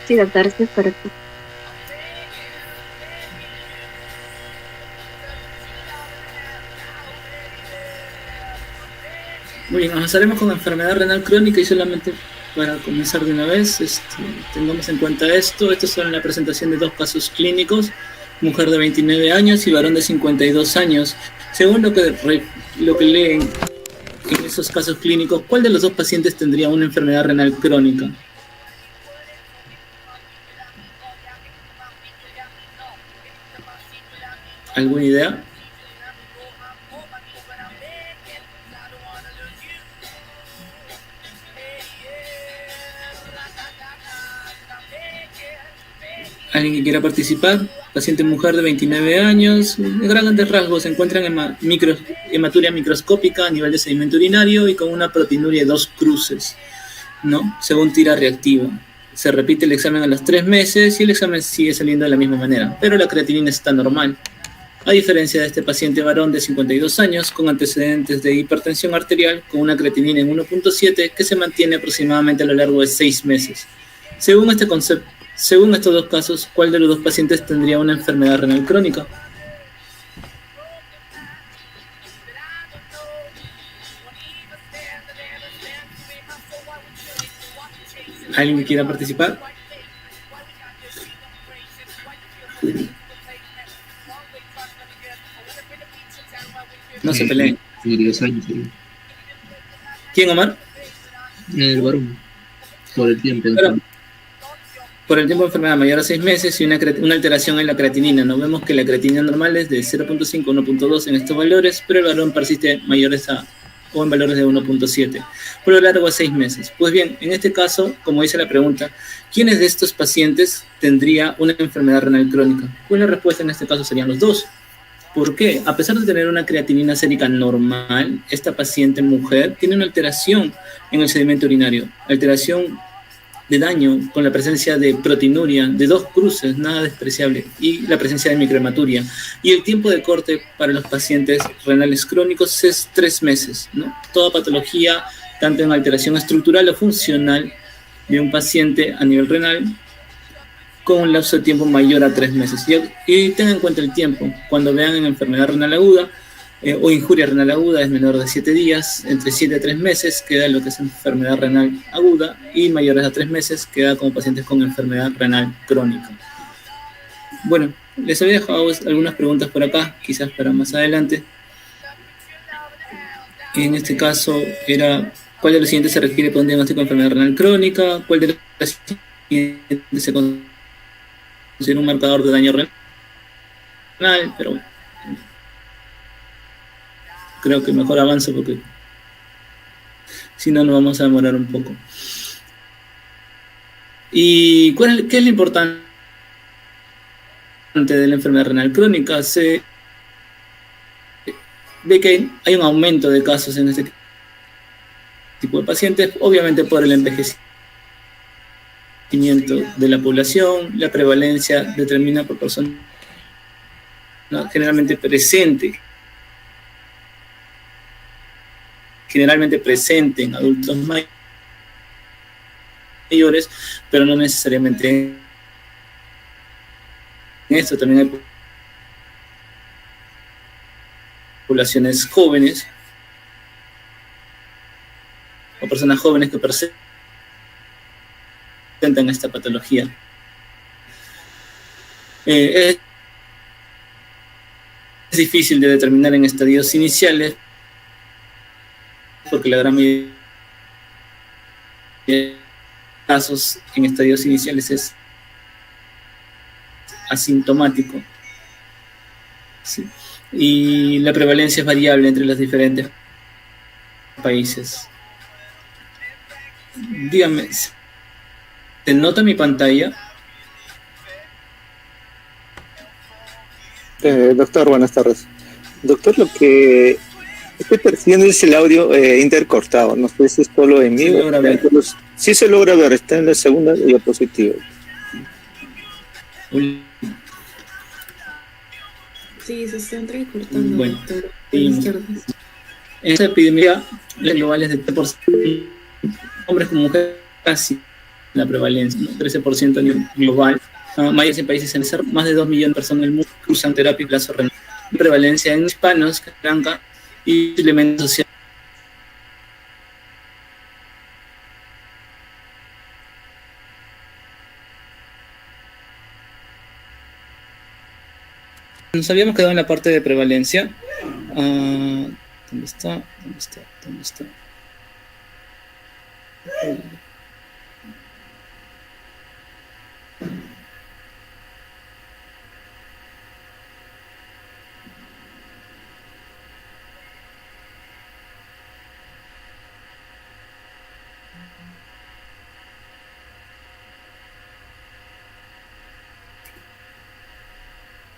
Sí, doctor, sí es correcto. Muy bien, avanzaremos con enfermedad renal crónica y solamente para comenzar de una vez, tengamos en cuenta esto. Estos son la presentación de dos casos clínicos, mujer de 29 años y varón de 52 años. Según lo que leen en esos casos clínicos, ¿cuál de los dos pacientes tendría una enfermedad renal crónica? ¿Alguna idea? ¿Alguien que quiera participar? Paciente mujer de 29 años, de grandes rasgos, se encuentra en hematuria microscópica a nivel de sedimento urinario y con una proteinuria de 2 cruces, ¿no? Según tira reactiva. Se repite el examen a los 3 meses y el examen sigue saliendo de la misma manera, pero la creatinina está normal. A diferencia de este paciente varón de 52 años con antecedentes de hipertensión arterial con una creatinina en 1.7 que se mantiene aproximadamente a lo largo de 6 meses. Según estos dos casos, ¿cuál de los dos pacientes tendría una enfermedad renal crónica? ¿Alguien que quiera participar? No se peleen. 10 años. ¿Quién, Omar? El varón. Por el tiempo. Por el tiempo de enfermedad mayor a 6 meses y una alteración en la creatinina. Nos vemos que la creatinina normal es de 0.5 a 1.2 en estos valores, pero el varón persiste mayores o en valores de 1.7 por lo largo de 6 meses. Pues bien, en este caso, como dice la pregunta, ¿quiénes de estos pacientes tendría una enfermedad renal crónica? Pues la respuesta en este caso serían los dos. ¿Por qué? A pesar de tener una creatinina sérica normal, esta paciente mujer tiene una alteración en el sedimento urinario, alteración de daño con la presencia de proteinuria, de 2 cruces, nada despreciable, y la presencia de microhematuria. Y el tiempo de corte para los pacientes renales crónicos es 3 meses, ¿no? Toda patología, tanto en alteración estructural o funcional de un paciente a nivel renal, con un lapso de tiempo mayor a 3 meses. Y tengan en cuenta el tiempo. Cuando vean en enfermedad renal aguda o injuria renal aguda es menor de 7 días, entre 7 a 3 meses queda lo que es enfermedad renal aguda y mayores a 3 meses queda como pacientes con enfermedad renal crónica. Bueno, les había dejado algunas preguntas por acá, quizás para más adelante. En este caso era, ¿cuál de los siguientes se requiere para un diagnóstico de enfermedad renal crónica? ¿Cuál de los siguientes se considera un marcador de daño renal? Pero bueno, creo que mejor avanzo porque si no nos vamos a demorar un poco. ¿Y qué es lo importante de la enfermedad renal crónica? Se ve que hay un aumento de casos en este tipo de pacientes, obviamente por el envejecimiento de la población, la prevalencia determina por persona generalmente presente en adultos mayores, pero no necesariamente en esto. También hay poblaciones jóvenes o personas jóvenes que presentan esta patología. Es difícil de determinar en estadios iniciales porque la gran mayoría de casos en estadios iniciales es asintomático. Sí. Y la prevalencia es variable entre los diferentes países. Dígame, ¿se nota mi pantalla? Doctor, buenas tardes. Doctor, lo que estoy percibiendo es el audio intercortado. No sé si es solo en mí. Sí se logra ver, está en la segunda diapositiva. Sí, se está entrecortando. Bueno, esta epidemia global es de 3%, hombres con mujeres casi la prevalencia, ¿no? 13% a nivel global. Mayores en países en desarrollo, más de 2 millones de personas en el mundo cursan terapia y plazo renal. Prevalencia en hispanos, blanca y elementos sociales. Nos habíamos quedado en la parte de prevalencia. ¿Dónde está?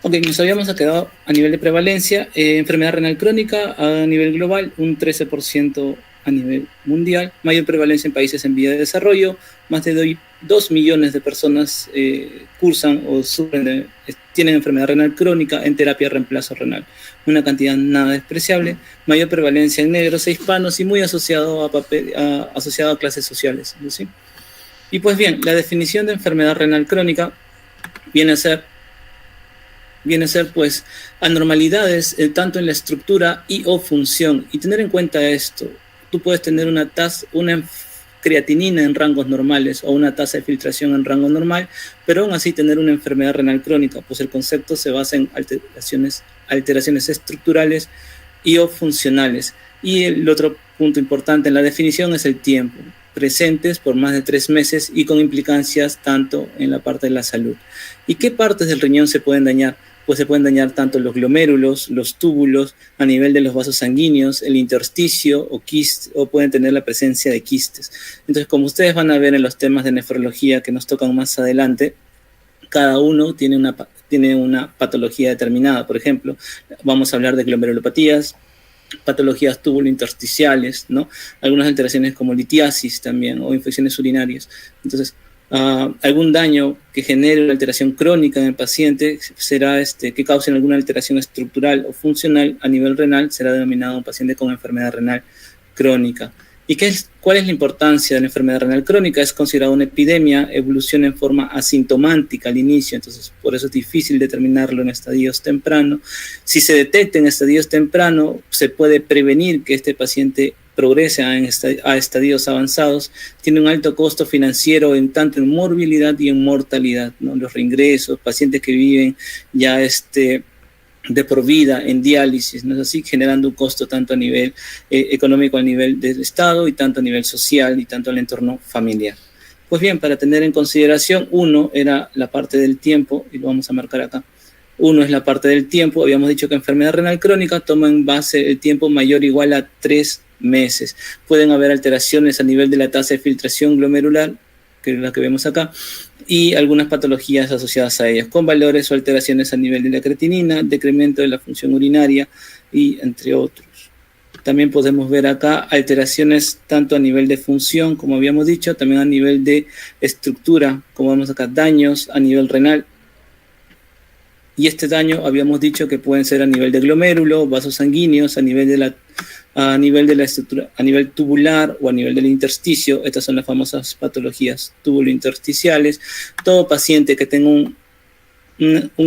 Ok, nos habíamos quedado a nivel de prevalencia, enfermedad renal crónica a nivel global, un 13% a nivel mundial, mayor prevalencia en países en vía de desarrollo, más de 2 millones de personas cursan o tienen enfermedad renal crónica en terapia de reemplazo renal, una cantidad nada despreciable, mayor prevalencia en negros e hispanos y muy asociado a clases sociales, ¿sí? Y pues bien, la definición de enfermedad renal crónica viene a ser pues anormalidades tanto en la estructura y o función. Y tener en cuenta esto, tú puedes tener una creatinina en rangos normales o una tasa de filtración en rango normal, pero aún así tener una enfermedad renal crónica, pues el concepto se basa en alteraciones estructurales y o funcionales. Y el otro punto importante en la definición es el tiempo, presentes por más de 3 meses y con implicancias tanto en la parte de la salud. ¿Y qué partes del riñón se pueden dañar? Pues se pueden dañar tanto los glomérulos, los túbulos, a nivel de los vasos sanguíneos, el intersticio o pueden tener la presencia de quistes. Entonces, como ustedes van a ver en los temas de nefrología que nos tocan más adelante, cada uno tiene una patología determinada. Por ejemplo, vamos a hablar de glomerulopatías, patologías túbulo-intersticiales, ¿no? Algunas alteraciones como litiasis también o infecciones urinarias. Entonces, algún daño que genere una alteración crónica en el paciente será que cause alguna alteración estructural o funcional a nivel renal, será denominado un paciente con enfermedad renal crónica. ¿Y cuál es la importancia de la enfermedad renal crónica? Es considerada una epidemia, evoluciona en forma asintomática al inicio, entonces por eso es difícil determinarlo en estadios tempranos. Si se detecta en estadios tempranos, se puede prevenir que este paciente progrese a estadios avanzados. Tiene un alto costo financiero tanto en morbilidad y en mortalidad, ¿no? Los reingresos, pacientes que viven ya de por vida en diálisis, ¿no es así? Generando un costo tanto a nivel económico, a nivel del Estado y tanto a nivel social y tanto al entorno familiar. Pues bien, para tener en consideración, uno era la parte del tiempo, y lo vamos a marcar acá. Uno es la parte del tiempo, habíamos dicho que enfermedad renal crónica toma en base el tiempo mayor o igual a 3 meses. Pueden haber alteraciones a nivel de la tasa de filtración glomerular, que es la que vemos acá, y algunas patologías asociadas a ellas, con valores o alteraciones a nivel de la creatinina, decremento de la función urinaria, y entre otros. También podemos ver acá alteraciones tanto a nivel de función, como habíamos dicho, también a nivel de estructura, como vemos acá, daños a nivel renal. Y este daño habíamos dicho que pueden ser a nivel de glomérulo, vasos sanguíneos, a nivel de la estructura, a nivel tubular o a nivel del intersticio. Estas son las famosas patologías tubulo-intersticiales. Todo paciente que tenga un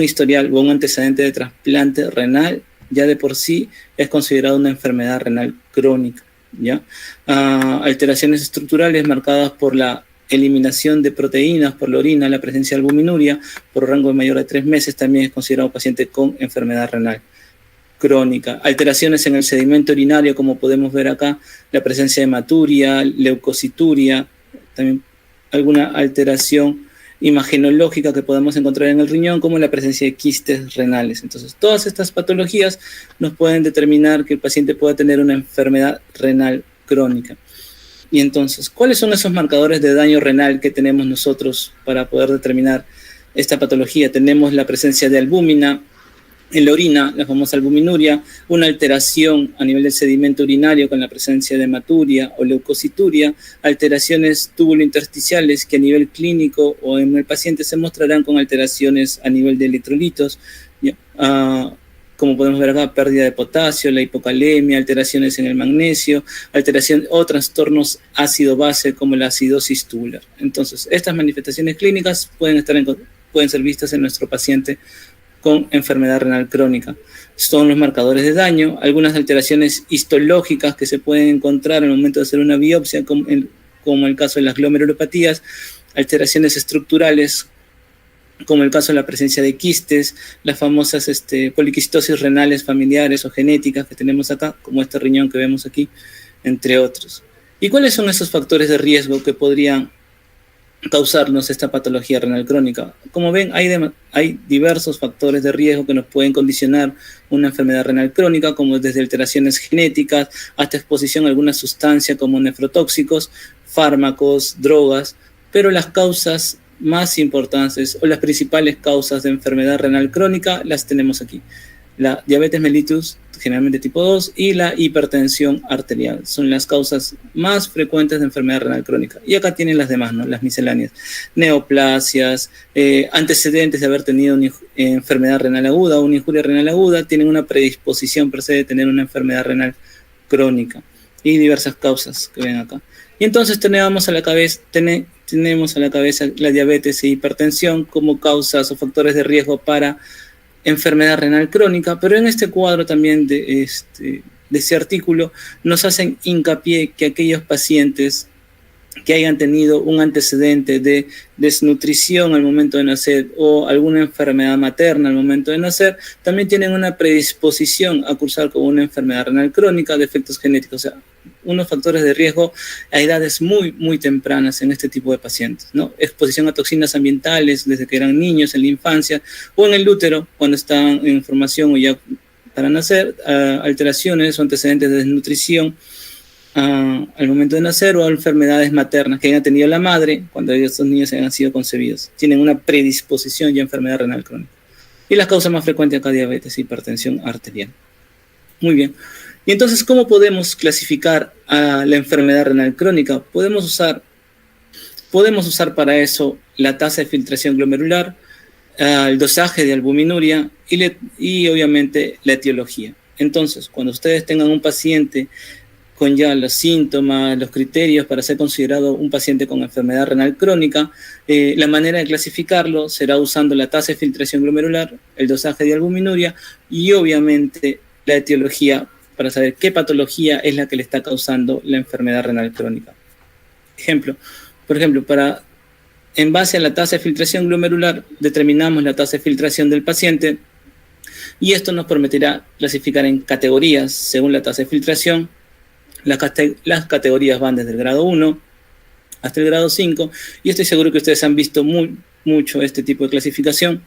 historial o un antecedente de trasplante renal, ya de por sí es considerado una enfermedad renal crónica, ¿ya? Alteraciones estructurales marcadas por la eliminación de proteínas por la orina, la presencia de albuminuria por rango de mayor de 3 meses, también es considerado paciente con enfermedad renal crónica. Alteraciones en el sedimento urinario, como podemos ver acá, la presencia de hematuria, leucocituria, también alguna alteración imagenológica que podemos encontrar en el riñón, como la presencia de quistes renales. Entonces, todas estas patologías nos pueden determinar que el paciente pueda tener una enfermedad renal crónica. Y entonces, ¿cuáles son esos marcadores de daño renal que tenemos nosotros para poder determinar esta patología? Tenemos la presencia de albúmina en la orina, la famosa albuminuria, una alteración a nivel del sedimento urinario con la presencia de hematuria o leucocituria, alteraciones túbulo-intersticiales que a nivel clínico o en el paciente se mostrarán con alteraciones a nivel de electrolitos, como podemos ver acá, pérdida de potasio, la hipocalemia, alteraciones en el magnesio, alteración o trastornos ácido-base como la acidosis tubular. Entonces, estas manifestaciones clínicas pueden ser vistas en nuestro paciente con enfermedad renal crónica. Son los marcadores de daño, algunas alteraciones histológicas que se pueden encontrar en el momento de hacer una biopsia, como el caso de las glomerulopatías, alteraciones estructurales, como el caso de la presencia de quistes, las famosas poliquistosis renales familiares o genéticas que tenemos acá, como este riñón que vemos aquí, entre otros. ¿Y cuáles son esos factores de riesgo que podrían causarnos esta patología renal crónica? Como ven, hay diversos factores de riesgo que nos pueden condicionar una enfermedad renal crónica, como desde alteraciones genéticas hasta exposición a alguna sustancia como nefrotóxicos, fármacos, drogas, pero las causas más importantes o las principales causas de enfermedad renal crónica las tenemos aquí. La diabetes mellitus, generalmente tipo 2, y la hipertensión arterial. Son las causas más frecuentes de enfermedad renal crónica. Y acá tienen las demás, ¿no? Las misceláneas. Neoplasias, antecedentes de haber tenido una enfermedad renal aguda o una injuria renal aguda, tienen una predisposición per se de tener una enfermedad renal crónica. Y diversas causas que ven acá. Y entonces tenemos a la cabeza la diabetes e hipertensión como causas o factores de riesgo para enfermedad renal crónica, pero en este cuadro también de ese artículo nos hacen hincapié que aquellos pacientes que hayan tenido un antecedente de desnutrición al momento de nacer o alguna enfermedad materna al momento de nacer, también tienen una predisposición a cursar con una enfermedad renal crónica de efectos genéticos, o sea, unos factores de riesgo a edades muy, muy tempranas en este tipo de pacientes, ¿no? Exposición a toxinas ambientales desde que eran niños en la infancia o en el útero cuando están en formación o ya para nacer, alteraciones o antecedentes de desnutrición al momento de nacer o enfermedades maternas que hayan tenido la madre cuando estos niños hayan sido concebidos. Tienen una predisposición ya a enfermedad renal crónica. Y las causas más frecuentes acá, diabetes, hipertensión arterial. Muy bien. Y entonces, ¿cómo podemos clasificar a la enfermedad renal crónica? Podemos usar para eso la tasa de filtración glomerular, el dosaje de albuminuria y obviamente la etiología. Entonces, cuando ustedes tengan un paciente con ya los síntomas, los criterios para ser considerado un paciente con enfermedad renal crónica, la manera de clasificarlo será usando la tasa de filtración glomerular, el dosaje de albuminuria y obviamente la etiología para saber qué patología es la que le está causando la enfermedad renal crónica. Por ejemplo, en base a la tasa de filtración glomerular, determinamos la tasa de filtración del paciente y esto nos permitirá clasificar en categorías según la tasa de filtración. Las categorías van desde el grado 1 hasta el grado 5 y estoy seguro que ustedes han visto mucho este tipo de clasificación,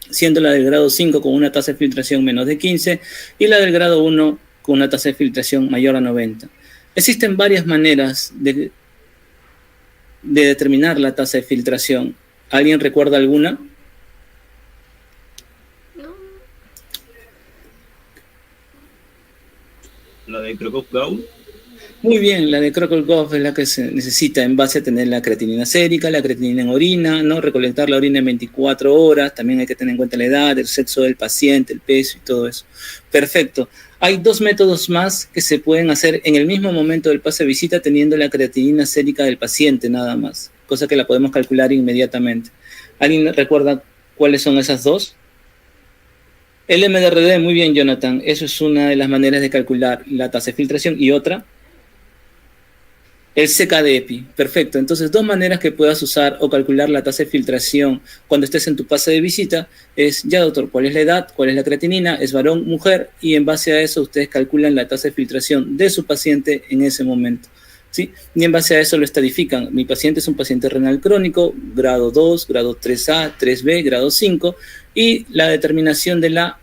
siendo la del grado 5 con una tasa de filtración menos de 15 y la del grado 1 con una tasa de filtración mayor a 90. Existen varias maneras de determinar la tasa de filtración. ¿Alguien recuerda alguna? La de Crocop-Gaul. Muy bien, la de Crocop-Gaul es la que se necesita en base a tener la creatinina sérica, la creatinina en orina, ¿no? Recolectar la orina en 24 horas, también hay que tener en cuenta la edad, el sexo del paciente, el peso y todo eso. Perfecto. Hay dos métodos más que se pueden hacer en el mismo momento del pase de visita teniendo la creatinina sérica del paciente nada más, cosa que la podemos calcular inmediatamente. ¿Alguien recuerda cuáles son esas dos? El MDRD, muy bien, Jonathan, eso es una de las maneras de calcular la tasa de filtración. ¿Y otra? El CKD-EPI, perfecto. Entonces, dos maneras que puedas usar o calcular la tasa de filtración cuando estés en tu pase de visita es, ya doctor, ¿cuál es la edad? ¿Cuál es la creatinina? ¿Es varón, mujer? Y en base a eso ustedes calculan la tasa de filtración de su paciente en ese momento, ¿sí? Y en base a eso lo estadifican. Mi paciente es un paciente renal crónico, grado 2, grado 3A, 3B, grado 5, y la determinación de la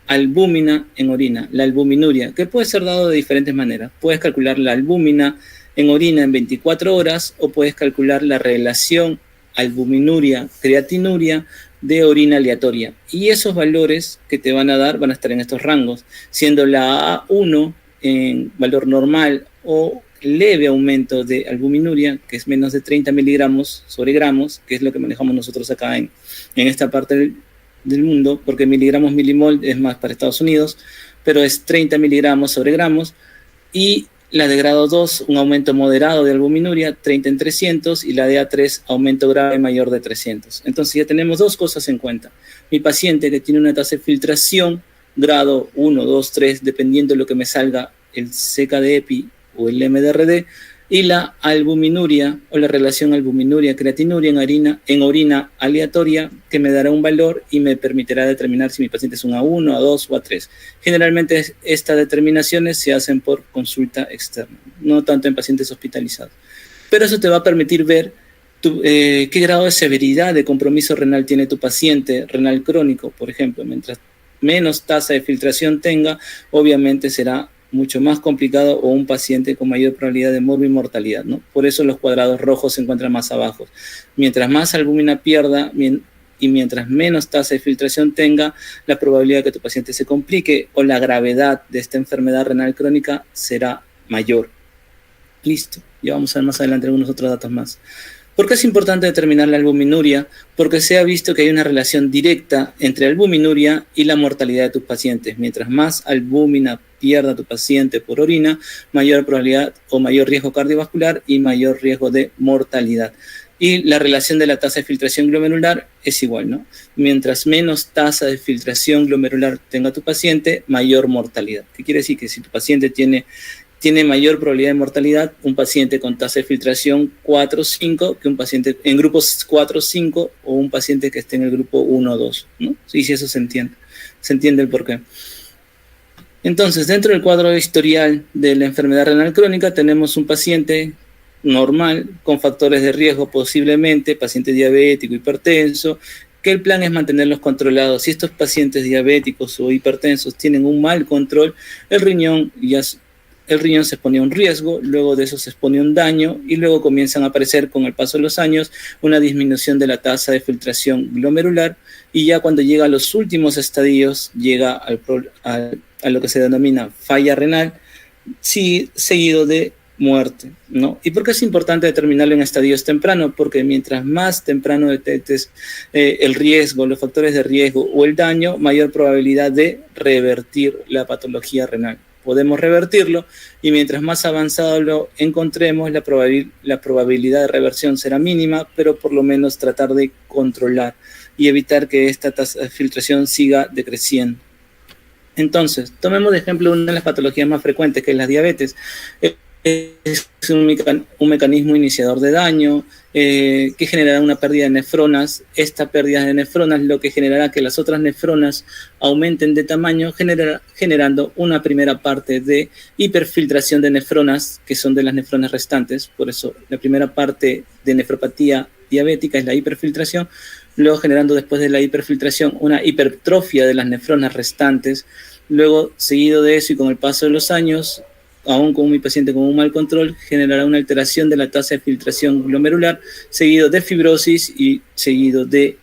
albúmina en orina, la albuminuria, que puede ser dado de diferentes maneras. Puedes calcular la albúmina en orina en 24 horas o puedes calcular la relación albuminuria-creatinuria de orina aleatoria. Y esos valores que te van a dar van a estar en estos rangos, siendo la A1 en valor normal o leve aumento de albuminuria, que es menos de 30 miligramos sobre gramos, que es lo que manejamos nosotros acá en esta parte del mundo, porque miligramos milimol es más para Estados Unidos, pero es 30 miligramos sobre gramos, y la de grado 2, un aumento moderado de albuminuria, 30 en 300, y la de A3, aumento grave mayor de 300. Entonces ya tenemos dos cosas en cuenta. Mi paciente que tiene una tasa de filtración, grado 1, 2, 3, dependiendo de lo que me salga el CKD-EPI o el MDRD, y la albuminuria o la relación albuminuria-creatinuria en orina aleatoria, que me dará un valor y me permitirá determinar si mi paciente es un A1, A2 o A3. Generalmente estas determinaciones se hacen por consulta externa, no tanto en pacientes hospitalizados. Pero eso te va a permitir ver qué grado de severidad de compromiso renal tiene tu paciente renal crónico, por ejemplo. Mientras menos tasa de filtración tenga, obviamente será mucho más complicado, o un paciente con mayor probabilidad de morbimortalidad, ¿no? Por eso los cuadrados rojos se encuentran más abajo. Mientras más albúmina pierda y mientras menos tasa de filtración tenga, la probabilidad de que tu paciente se complique o la gravedad de esta enfermedad renal crónica será mayor. Listo, ya vamos a ver más adelante algunos otros datos más. ¿Por qué es importante determinar la albuminuria? Porque se ha visto que hay una relación directa entre albuminuria y la mortalidad de tus pacientes. Mientras más albúmina pierda tu paciente por orina, mayor probabilidad o mayor riesgo cardiovascular y mayor riesgo de mortalidad. Y la relación de la tasa de filtración glomerular es igual, ¿no? Mientras menos tasa de filtración glomerular tenga tu paciente, mayor mortalidad. ¿Qué quiere decir? Que si tu paciente tiene mayor probabilidad de mortalidad un paciente con tasa de filtración 4 o 5 que un paciente en grupos 4 o 5 o un paciente que esté en el grupo 1 o 2, ¿no? Sí, sí, eso se entiende el porqué. Entonces, dentro del cuadro historial de la enfermedad renal crónica tenemos un paciente normal con factores de riesgo, posiblemente paciente diabético, hipertenso, que el plan es mantenerlos controlados. Si estos pacientes diabéticos o hipertensos tienen un mal control, el riñón se expone a un riesgo, luego de eso se expone a un daño y luego comienzan a aparecer con el paso de los años una disminución de la tasa de filtración glomerular, y ya cuando llega a los últimos estadios llega a lo que se denomina falla renal, sí, seguido de muerte, ¿no? ¿Y por qué es importante determinarlo en estadios tempranos? Porque mientras más temprano detectes el riesgo, los factores de riesgo o el daño, mayor probabilidad de revertir la patología renal. Podemos revertirlo, y mientras más avanzado lo encontremos, la probabilidad de reversión será mínima, pero por lo menos tratar de controlar y evitar que esta tasa de filtración siga decreciendo. Entonces, tomemos de ejemplo una de las patologías más frecuentes, que es la diabetes. Es un mecanismo iniciador de daño que generará una pérdida de nefronas. Esta pérdida de nefronas lo que generará que las otras nefronas aumenten de tamaño, generando una primera parte de hiperfiltración de nefronas, que son de las nefronas restantes. Por eso la primera parte de nefropatía diabética es la hiperfiltración, luego generando después de la hiperfiltración una hipertrofia de las nefronas restantes, luego seguido de eso y con el paso de los años, aún con mi paciente con un mal control, generará una alteración de la tasa de filtración glomerular, seguido de fibrosis y seguido de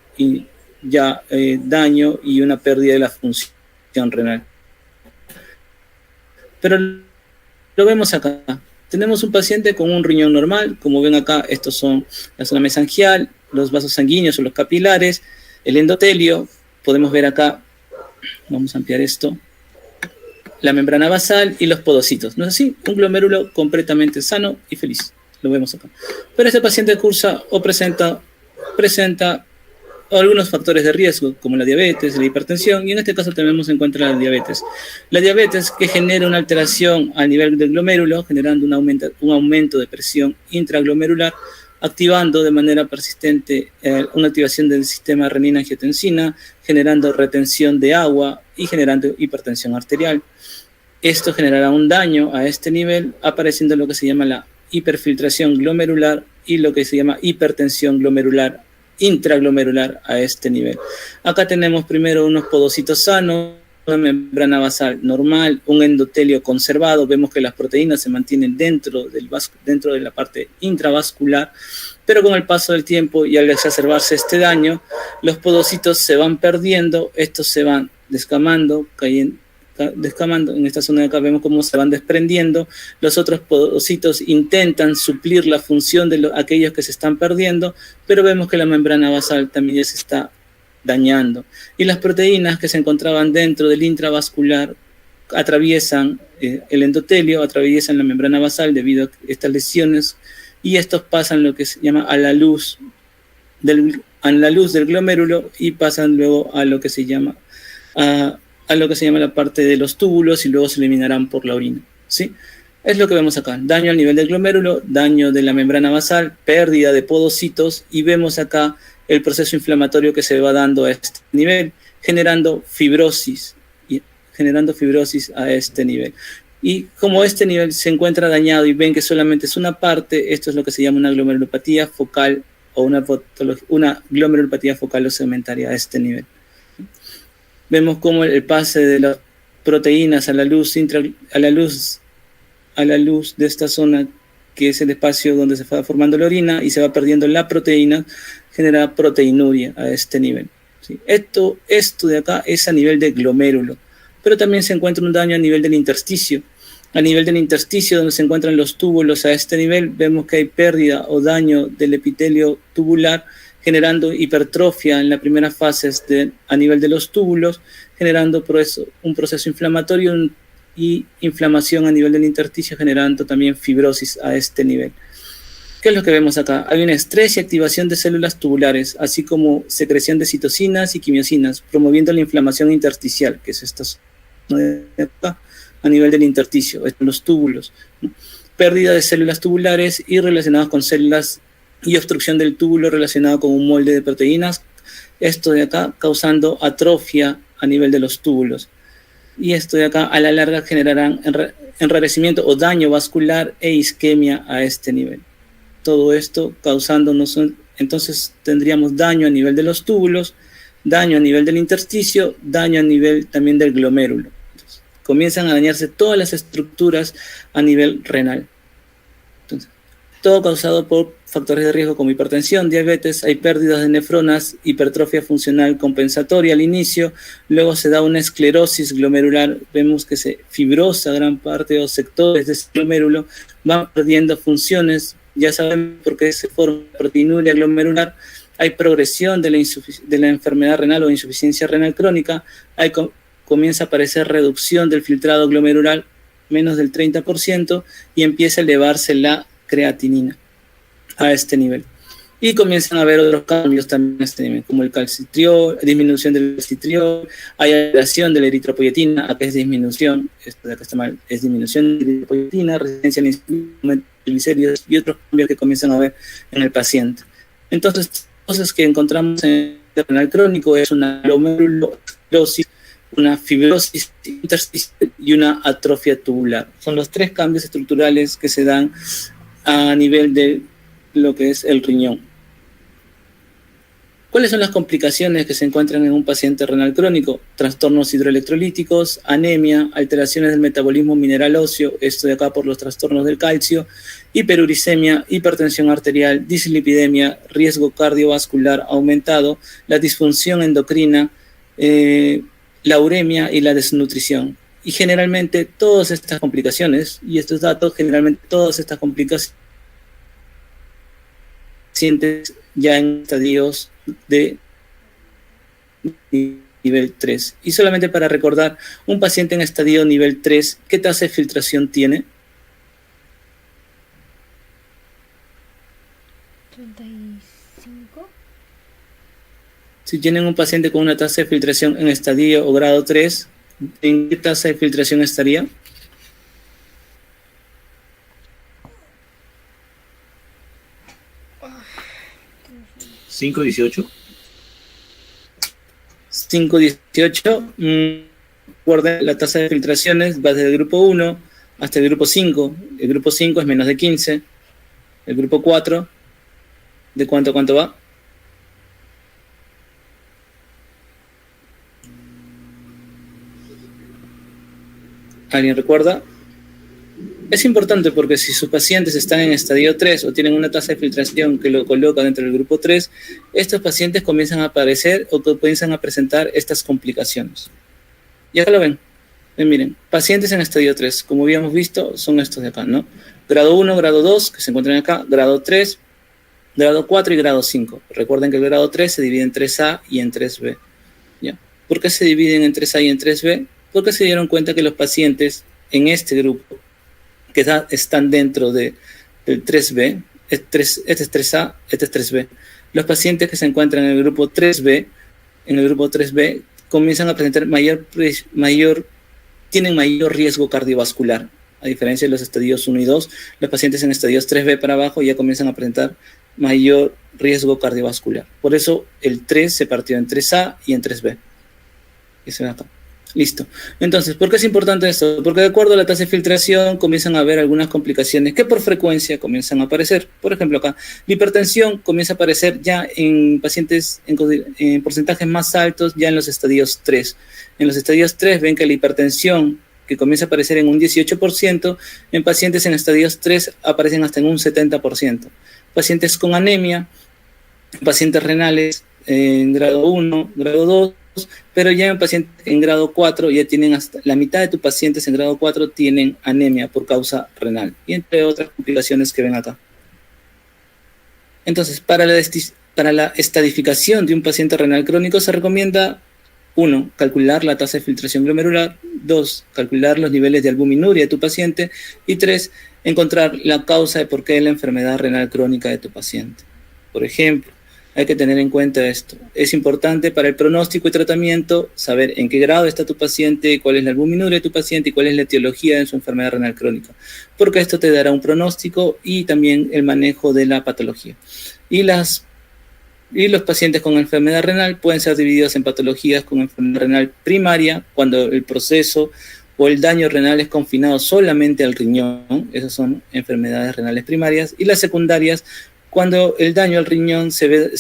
daño y una pérdida de la función renal. Pero lo vemos acá. Tenemos un paciente con un riñón normal, como ven acá, estos son la zona mesangial, los vasos sanguíneos o los capilares, el endotelio, podemos ver acá, vamos a ampliar esto, la membrana basal y los podocitos, ¿no es así? Un glomérulo completamente sano y feliz, lo vemos acá. Pero este paciente cursa o presenta algunos factores de riesgo, como la diabetes, la hipertensión, y en este caso tenemos en cuenta la diabetes. La diabetes que genera una alteración a nivel del glomérulo, generando un aumento de presión intraglomerular, activando de manera persistente una activación del sistema renina-angiotensina, generando retención de agua y generando hipertensión arterial. Esto generará un daño a este nivel, apareciendo lo que se llama la hiperfiltración glomerular y lo que se llama hipertensión glomerular intraglomerular a este nivel. Acá tenemos primero unos podocitos sanos, una membrana basal normal, un endotelio conservado. Vemos que las proteínas se mantienen dentro de la parte intravascular, pero con el paso del tiempo y al exacerbarse este daño, los podocitos se van perdiendo, estos se van descamando, en esta zona de acá vemos cómo se van desprendiendo, los otros podocitos intentan suplir la función de aquellos que se están perdiendo, pero vemos que la membrana basal también ya se está dañando. Y las proteínas que se encontraban dentro del intravascular atraviesan el endotelio, atraviesan la membrana basal debido a estas lesiones, y estos pasan lo que se llama a la luz del glomérulo y pasan luego a lo que se llama la parte de los túbulos y luego se eliminarán por la orina, ¿sí? Es lo que vemos acá, daño al nivel del glomérulo, daño de la membrana basal, pérdida de podocitos, y vemos acá el proceso inflamatorio que se va dando a este nivel, generando fibrosis a este nivel. Y como este nivel se encuentra dañado y ven que solamente es una parte, esto es lo que se llama una glomerulopatía focal o una glomerulopatía focal o segmentaria a este nivel. Vemos cómo el pase de las proteínas a la luz de esta zona, que es el espacio donde se va formando la orina y se va perdiendo la proteína, genera proteinuria a este nivel, ¿sí? Esto de acá es a nivel de glomérulo, pero también se encuentra un daño a nivel del intersticio. A nivel del intersticio, donde se encuentran los túbulos a este nivel, vemos que hay pérdida o daño del epitelio tubular, generando hipertrofia en la primera fase a nivel de los túbulos, generando un proceso inflamatorio y inflamación a nivel del intersticio, generando también fibrosis a este nivel. ¿Qué es lo que vemos acá? Hay un estrés y activación de células tubulares, así como secreción de citocinas y quimiosinas, promoviendo la inflamación intersticial, que es esta zona de acá, a nivel del intersticio, los túbulos, ¿no? Pérdida de células tubulares y relacionadas con células y obstrucción del túbulo relacionado con un molde de proteínas, esto de acá causando atrofia a nivel de los túbulos. Y esto de acá a la larga generarán enrarecimiento o daño vascular e isquemia a este nivel. Todo esto causándonos, entonces tendríamos daño a nivel de los túbulos, daño a nivel del intersticio, daño a nivel también del glomérulo. Entonces, comienzan a dañarse todas las estructuras a nivel renal. Entonces, todo causado por factores de riesgo como hipertensión, diabetes, hay pérdidas de nefronas, hipertrofia funcional compensatoria al inicio, luego se da una esclerosis glomerular, vemos que se fibrosa gran parte o sectores de ese glomérulo, van perdiendo funciones, ya saben por qué se forma proteinuria glomerular, hay progresión de la enfermedad renal o insuficiencia renal crónica, comienza a aparecer reducción del filtrado glomerular, menos del 30%, y empieza a elevarse la creatinina a este nivel. Y comienzan a haber otros cambios también a este nivel, como el calcitriol, disminución del calcitriol, hay alteración de la eritropoyetina, acá es disminución, esto de acá está mal, es disminución de la eritropoyetina, resistencia a la insulina, triglicéridos y otros cambios que comienzan a ver en el paciente. Entonces, cosas que encontramos en el renal crónico es una glomerulosclerosis, una fibrosis intersticial y una atrofia tubular. Son los tres cambios estructurales que se dan a nivel de lo que es el riñón. ¿Cuáles son las complicaciones que se encuentran en un paciente renal crónico? Trastornos hidroelectrolíticos, anemia, alteraciones del metabolismo mineral óseo, esto de acá por los trastornos del calcio, hiperuricemia, hipertensión arterial, dislipidemia, riesgo cardiovascular aumentado, la disfunción endocrina, la uremia y la desnutrición. Y generalmente todas estas complicaciones, y estos datos, generalmente todas estas complicaciones pacientes ya en estadios de nivel 3. Y solamente para recordar, un paciente en estadio nivel 3, ¿qué tasa de filtración tiene? 35. Si tienen un paciente con una tasa de filtración en estadio o grado 3, ¿en qué tasa de filtración estaría? ¿5.18? 5.18. Recuerden, la tasa de filtraciones va desde el grupo 1 hasta el grupo 5. El grupo 5 es menos de 15. El grupo 4, ¿de cuánto a cuánto va? ¿Alguien recuerda? Es importante porque si sus pacientes están en estadio 3 o tienen una tasa de filtración que lo coloca dentro del grupo 3, estos pacientes comienzan a aparecer o comienzan a presentar estas complicaciones. Y acá lo ven. Miren, pacientes en estadio 3, como habíamos visto, son estos de acá, ¿no? Grado 1, grado 2, que se encuentran acá, grado 3, grado 4 y grado 5. Recuerden que el grado 3 se divide en 3A y en 3B. ¿Ya? ¿Por qué se dividen en 3A y en 3B? Porque se dieron cuenta que los pacientes en este grupo, que están dentro del 3B, este es 3A, este es 3B. Los pacientes que se encuentran en el grupo 3B, comienzan a presentar tienen mayor riesgo cardiovascular. A diferencia de los estadios 1 y 2, los pacientes en estadios 3B para abajo ya comienzan a presentar mayor riesgo cardiovascular. Por eso el 3 se partió en 3A y en 3B. Eso acá. Listo. Entonces, ¿por qué es importante esto? Porque de acuerdo a la tasa de filtración comienzan a haber algunas complicaciones que por frecuencia comienzan a aparecer. Por ejemplo, acá, la hipertensión comienza a aparecer ya en pacientes en porcentajes más altos ya en los estadios 3. En los estadios 3 ven que la hipertensión que comienza a aparecer en un 18%, en pacientes en estadios 3 aparecen hasta en un 70%. Pacientes con anemia, pacientes renales en grado 1, grado 2, pero ya en pacientes en grado 4 ya tienen hasta la mitad de tus pacientes en grado 4 tienen anemia por causa renal, y entre otras complicaciones que ven acá. Entonces, para la estadificación de un paciente renal crónico se recomienda 1. Calcular la tasa de filtración glomerular. 2. Calcular los niveles de albuminuria de tu paciente. Y 3. Encontrar la causa de por qué la enfermedad renal crónica de tu paciente. Por ejemplo, hay que tener en cuenta esto. Es importante para el pronóstico y tratamiento saber en qué grado está tu paciente, cuál es la albuminuria de tu paciente y cuál es la etiología de su enfermedad renal crónica. Porque esto te dará un pronóstico y también el manejo de la patología. Y los pacientes con enfermedad renal pueden ser divididos en patologías con enfermedad renal primaria, cuando el proceso o el daño renal es confinado solamente al riñón. Esas son enfermedades renales primarias. Y las secundarias, cuando el daño al riñón se ve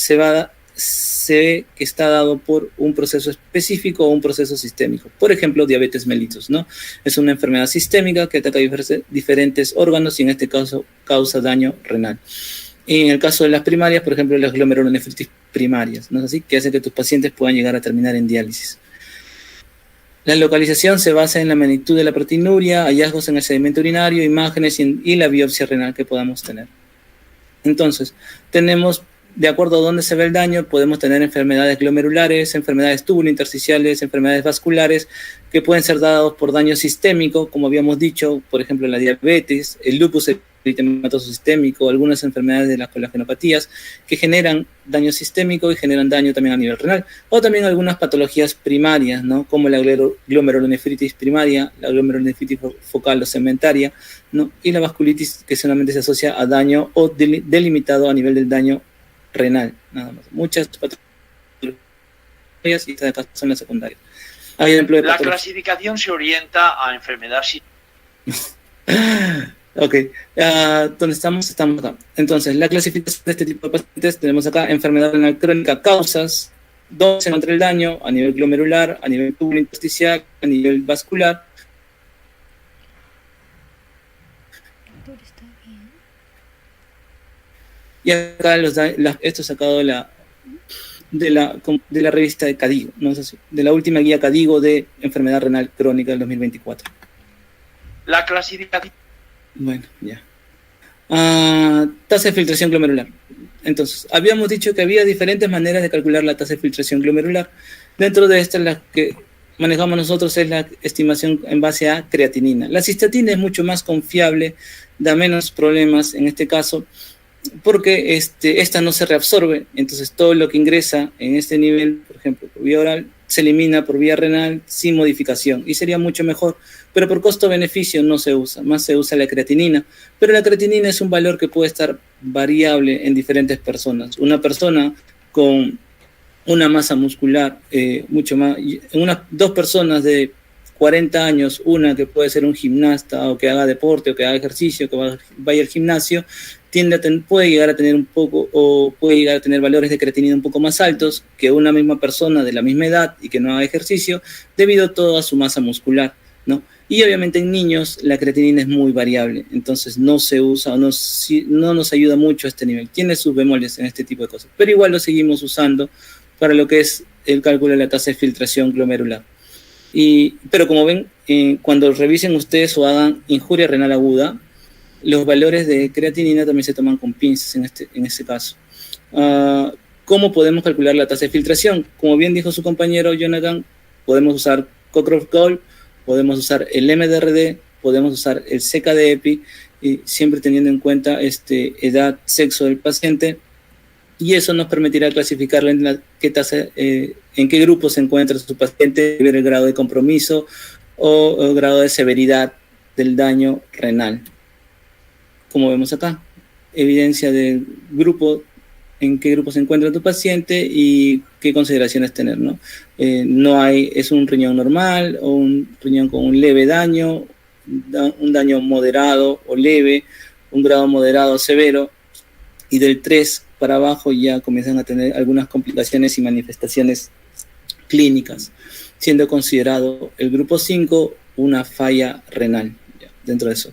que está dado por un proceso específico o un proceso sistémico. Por ejemplo, diabetes mellitus, ¿no? Es una enfermedad sistémica que ataca diferentes órganos y en este caso causa daño renal. Y en el caso de las primarias, por ejemplo, las glomerulonefritis primarias, ¿no es así? Que hace que tus pacientes puedan llegar a terminar en diálisis. La localización se basa en la magnitud de la proteinuria, hallazgos en el sedimento urinario, imágenes y la biopsia renal que podamos tener. Entonces, tenemos, de acuerdo a dónde se ve el daño, podemos tener enfermedades glomerulares, enfermedades túbulo-intersticiales, enfermedades vasculares, que pueden ser dados por daño sistémico, como habíamos dicho, por ejemplo, la diabetes, el lupus eritematoso sistémico, algunas enfermedades de las colagenopatías, que generan daño sistémico y generan daño también a nivel renal, o también algunas patologías primarias, ¿no? Como la glomerulonefritis primaria, la glomerulonefritis focal o segmentaria, ¿no? Y la vasculitis, que solamente se asocia a daño o delimitado a nivel del daño renal, nada más. Muchas patologías y estas acá son las secundarias. La clasificación se orienta a enfermedades. Ok, ¿dónde estamos? Estamos acá. Entonces, la clasificación de este tipo de pacientes, tenemos acá enfermedad renal crónica, causas, dónde se encuentra el daño, a nivel glomerular, a nivel túbulo intersticial, a nivel vascular. Y acá esto es sacado de la revista de CADIGO, ¿no? De la última guía CADIGO de enfermedad renal crónica del 2024. La clasificación. Bueno, ya. Tasa de filtración glomerular. Entonces, habíamos dicho que había diferentes maneras de calcular la tasa de filtración glomerular. Dentro de estas, la que manejamos nosotros es la estimación en base a creatinina. La cistatina es mucho más confiable, da menos problemas en este caso, porque esta no se reabsorbe. Entonces, todo lo que ingresa en este nivel, por ejemplo, por vía oral, se elimina por vía renal sin modificación y sería mucho mejor, pero por costo-beneficio no se usa, más se usa la creatinina, pero la creatinina es un valor que puede estar variable en diferentes personas. Una persona con una masa muscular mucho más, dos personas de 40 años, una que puede ser un gimnasta o que haga deporte o que haga ejercicio, que vaya al gimnasio, puede llegar a tener un poco o puede llegar a tener valores de creatinina un poco más altos que una misma persona de la misma edad y que no haga ejercicio debido a toda su masa muscular, ¿no? Y obviamente en niños la creatinina es muy variable, entonces no se usa o no nos ayuda mucho a este nivel. Tiene sus bemoles en este tipo de cosas, pero igual lo seguimos usando para lo que es el cálculo de la tasa de filtración glomerular. Pero como ven, cuando revisen ustedes o hagan injuria renal aguda, los valores de creatinina también se toman con pinzas en este caso. ¿Cómo podemos calcular la tasa de filtración? Como bien dijo su compañero Jonathan, podemos usar Cockcroft-Gault, podemos usar el MDRD, podemos usar el CKD-EPI, y siempre teniendo en cuenta edad, sexo del paciente, y eso nos permitirá clasificarle en qué grupo se encuentra su paciente, ver el grado de compromiso o el grado de severidad del daño renal. Como vemos acá, evidencia del grupo, en qué grupo se encuentra tu paciente y qué consideraciones tener, ¿no? Es un riñón normal o un riñón con un leve daño, un daño moderado o leve, un grado moderado o severo, y del 3 para abajo ya comienzan a tener algunas complicaciones y manifestaciones clínicas, siendo considerado el grupo 5 una falla renal, ya, dentro de eso.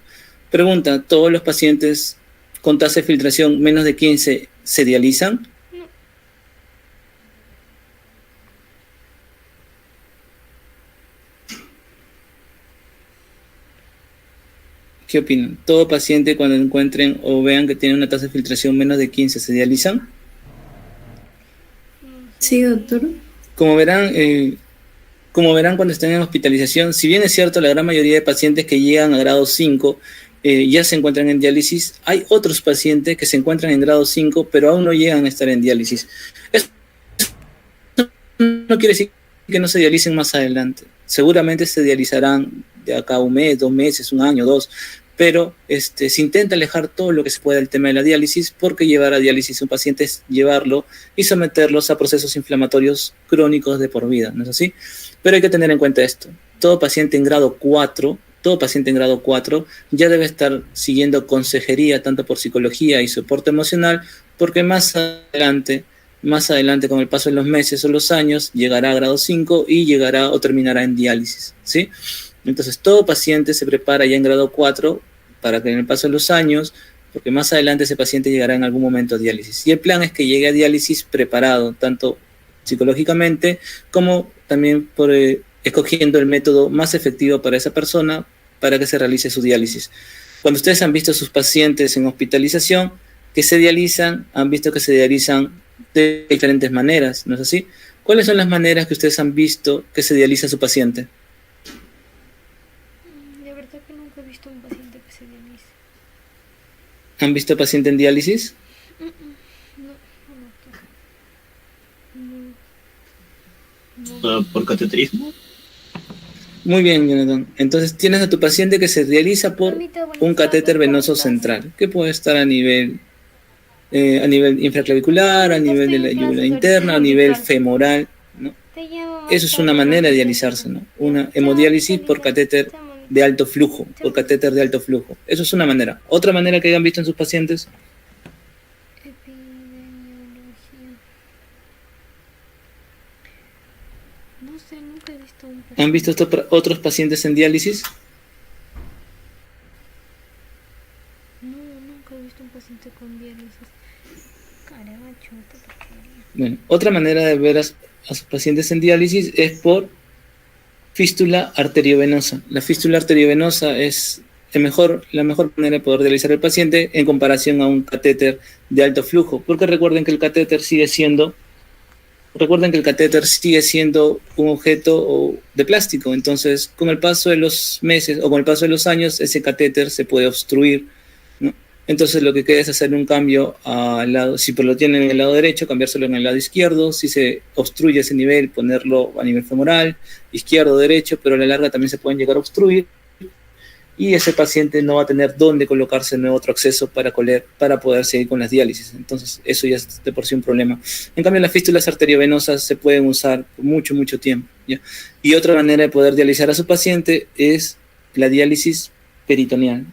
Pregunta, ¿todos los pacientes con tasa de filtración menos de 15 se dializan? ¿Qué opinan? ¿Todo paciente cuando encuentren o vean que tiene una tasa de filtración menos de 15 se dializan? Sí, doctor. Como verán cuando estén en hospitalización, si bien es cierto la gran mayoría de pacientes que llegan a grado 5 ya se encuentran en diálisis, hay otros pacientes que se encuentran en grado 5 pero aún no llegan a estar en diálisis. Eso no quiere decir que no se dialicen más adelante. Seguramente se dializarán de acá a un mes, 2 meses, 1 año, 2, pero se intenta alejar todo lo que se pueda del tema de la diálisis, porque llevar a diálisis a un paciente es llevarlo y someterlos a procesos inflamatorios crónicos de por vida, ¿no es así? Pero hay que tener en cuenta esto: todo paciente en grado 4 ya debe estar siguiendo consejería tanto por psicología y soporte emocional, porque más adelante con el paso de los meses o los años llegará a grado 5 y llegará o terminará en diálisis, ¿sí? Entonces todo paciente se prepara ya en grado 4 para que en el paso de los años, porque más adelante ese paciente llegará en algún momento a diálisis, y el plan es que llegue a diálisis preparado tanto psicológicamente como también por escogiendo el método más efectivo para esa persona para que se realice su diálisis. Cuando ustedes han visto a sus pacientes en hospitalización que se dializan, han visto que se dializan de diferentes maneras, ¿no es así? ¿Cuáles son las maneras que ustedes han visto que se dializa a su paciente? De verdad que nunca he visto un paciente que se dialice. ¿Han visto paciente en diálisis? No. ¿Por cateterismo? Muy bien, Jonathan. Entonces tienes a tu paciente que se dializa por un catéter venoso central, que puede estar a nivel infraclavicular, a nivel de la yugula interna, a nivel femoral, ¿no? Eso es una manera de dializarse, ¿no? Una hemodiálisis por catéter de alto flujo, por catéter de alto flujo. Eso es una manera. Otra manera que hayan visto en sus pacientes. No sé, nunca he visto un paciente. ¿Han visto otros pacientes en diálisis? No, nunca he visto un paciente con diálisis. Caracho, esta porquería. Bueno, otra manera de ver a sus pacientes en diálisis es por fístula arteriovenosa. La fístula arteriovenosa es la mejor manera de poder dializar al paciente en comparación a un catéter de alto flujo, porque recuerden que el catéter sigue siendo un objeto de plástico. Entonces, con el paso de los meses o con el paso de los años, ese catéter se puede obstruir, ¿no? Entonces, lo que queda es hacer un cambio al lado. Si lo tienen en el lado derecho, cambiárselo en el lado izquierdo. Si se obstruye ese nivel, ponerlo a nivel femoral, izquierdo o derecho, pero a la larga también se pueden llegar a obstruir. Y ese paciente no va a tener dónde colocarse en otro acceso para poder seguir con las diálisis. Entonces, eso ya es de por sí un problema. En cambio, las fístulas arteriovenosas se pueden usar por mucho, mucho tiempo, ¿ya? Y otra manera de poder dializar a su paciente es la diálisis peritoneal.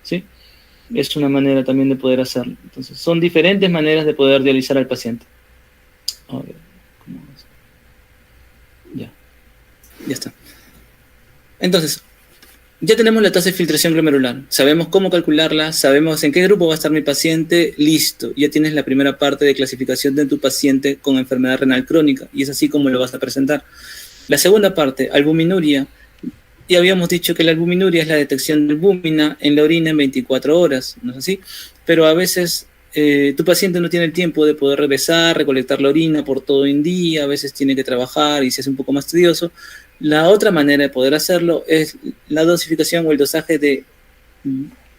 ¿Sí? Es una manera también de poder hacerlo. Entonces, son diferentes maneras de poder dializar al paciente. A ver, ¿cómo es? Ya está. Entonces, ya tenemos la tasa de filtración glomerular, sabemos cómo calcularla, sabemos en qué grupo va a estar mi paciente, listo, ya tienes la primera parte de clasificación de tu paciente con enfermedad renal crónica, y es así como lo vas a presentar. La segunda parte, albuminuria, y habíamos dicho que la albuminuria es la detección de albúmina en la orina en 24 horas, ¿no es así? Pero a veces tu paciente no tiene el tiempo de poder regresar, recolectar la orina por todo un día, a veces tiene que trabajar y se hace un poco más tedioso. La otra manera de poder hacerlo es la dosificación o el dosaje de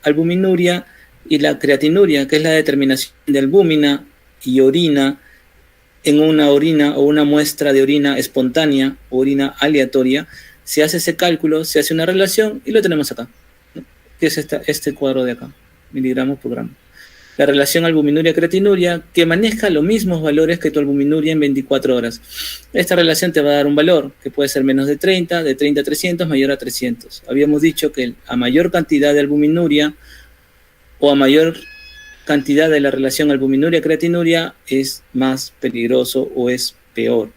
albuminuria y la creatinuria, que es la determinación de albúmina y orina en una orina o una muestra de orina espontánea o orina aleatoria. Se hace ese cálculo, se hace una relación y lo tenemos acá, ¿no? Que es este cuadro de acá, miligramos por gramo. La relación albuminuria-creatinuria, que maneja los mismos valores que tu albuminuria en 24 horas. Esta relación te va a dar un valor que puede ser menos de 30, de 30 a 300, mayor a 300. Habíamos dicho que a mayor cantidad de albuminuria o a mayor cantidad de la relación albuminuria-creatinuria es más peligroso o es peor.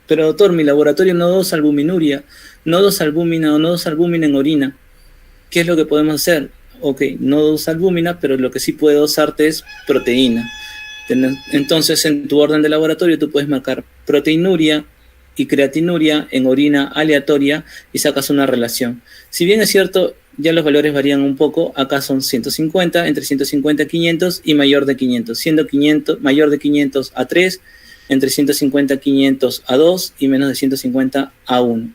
Pero doctor, mi laboratorio no dosa albuminuria, no dosa albúmina o no dosa albúmina en orina. ¿Qué es lo que podemos hacer? Ok, no dosa albúmina, pero lo que sí puede dosarte es proteína. Entonces, en tu orden de laboratorio tú puedes marcar proteinuria y creatinuria en orina aleatoria y sacas una relación. Si bien es cierto, ya los valores varían un poco, acá son 150, entre 150 y 500 y mayor de 500, siendo 500, mayor de 500 a 3, entre 150 y 500 a 2 y menos de 150 a 1.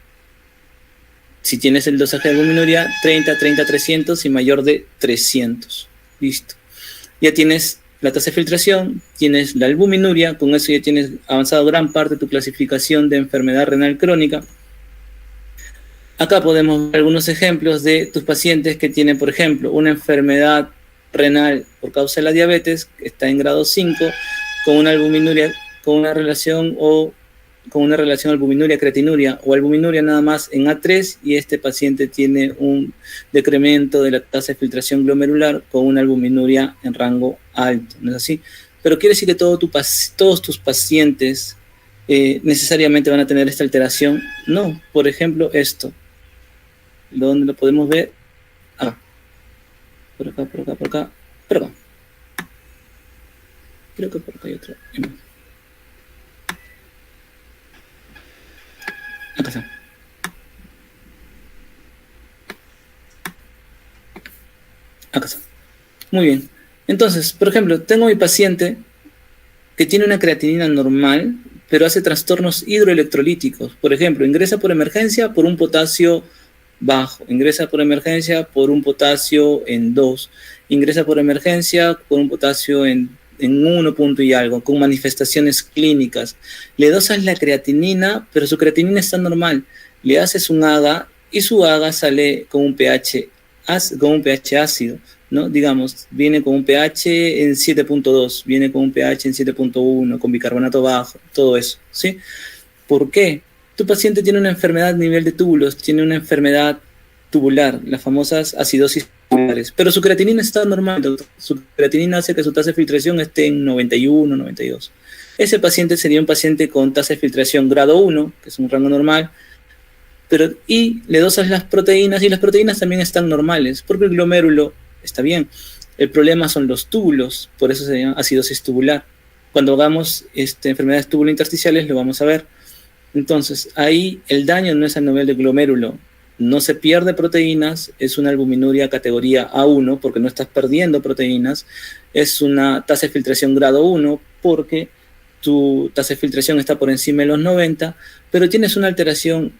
Si tienes el dosaje de albuminuria, 30, 300 y mayor de 300. Listo. Ya tienes la tasa de filtración, tienes la albuminuria, con eso ya tienes avanzado gran parte de tu clasificación de enfermedad renal crónica. Acá podemos ver algunos ejemplos de tus pacientes que tienen, por ejemplo, una enfermedad renal por causa de la diabetes, que está en grado 5, con una albuminuria, con una relación albuminuria-creatinuria o albuminuria nada más en A3, y este paciente tiene un decremento de la tasa de filtración glomerular con una albuminuria en rango alto, ¿no es así? Pero quiere decir que todos tus pacientes necesariamente van a tener esta alteración. No, por ejemplo esto, ¿dónde lo podemos ver? Por acá. Perdón. Creo que por acá hay otro. Acá está. Acá está. Muy bien. Entonces, por ejemplo, tengo mi paciente que tiene una creatinina normal, pero hace trastornos hidroelectrolíticos. Por ejemplo, ingresa por emergencia por un potasio bajo, ingresa por emergencia por un potasio en 2, ingresa por emergencia por un potasio en 1 punto y algo, con manifestaciones clínicas. Le dosas la creatinina, pero su creatinina está normal. Le haces un AGA y su AGA sale con un pH ácido, ¿no? Digamos, viene con un pH en 7.2, viene con un pH en 7.1, con bicarbonato bajo, todo eso, ¿sí? ¿Por qué? Tu paciente tiene una enfermedad a nivel de túbulos, tiene una enfermedad tubular, las famosas acidosis tubulares, pero su creatinina está normal, doctor. Su creatinina hace que su tasa de filtración esté en 91, 92. Ese paciente sería un paciente con tasa de filtración grado 1, que es un rango normal, y le dosas las proteínas, y las proteínas también están normales, porque el glomérulo está bien. El problema son los túbulos, por eso se llama acidosis tubular. Cuando hagamos enfermedades tubulointersticiales lo vamos a ver. Entonces, ahí el daño no es a nivel de glomérulo, no se pierde proteínas, es una albuminuria categoría A1 porque no estás perdiendo proteínas, es una tasa de filtración grado 1 porque tu tasa de filtración está por encima de los 90, pero tienes una alteración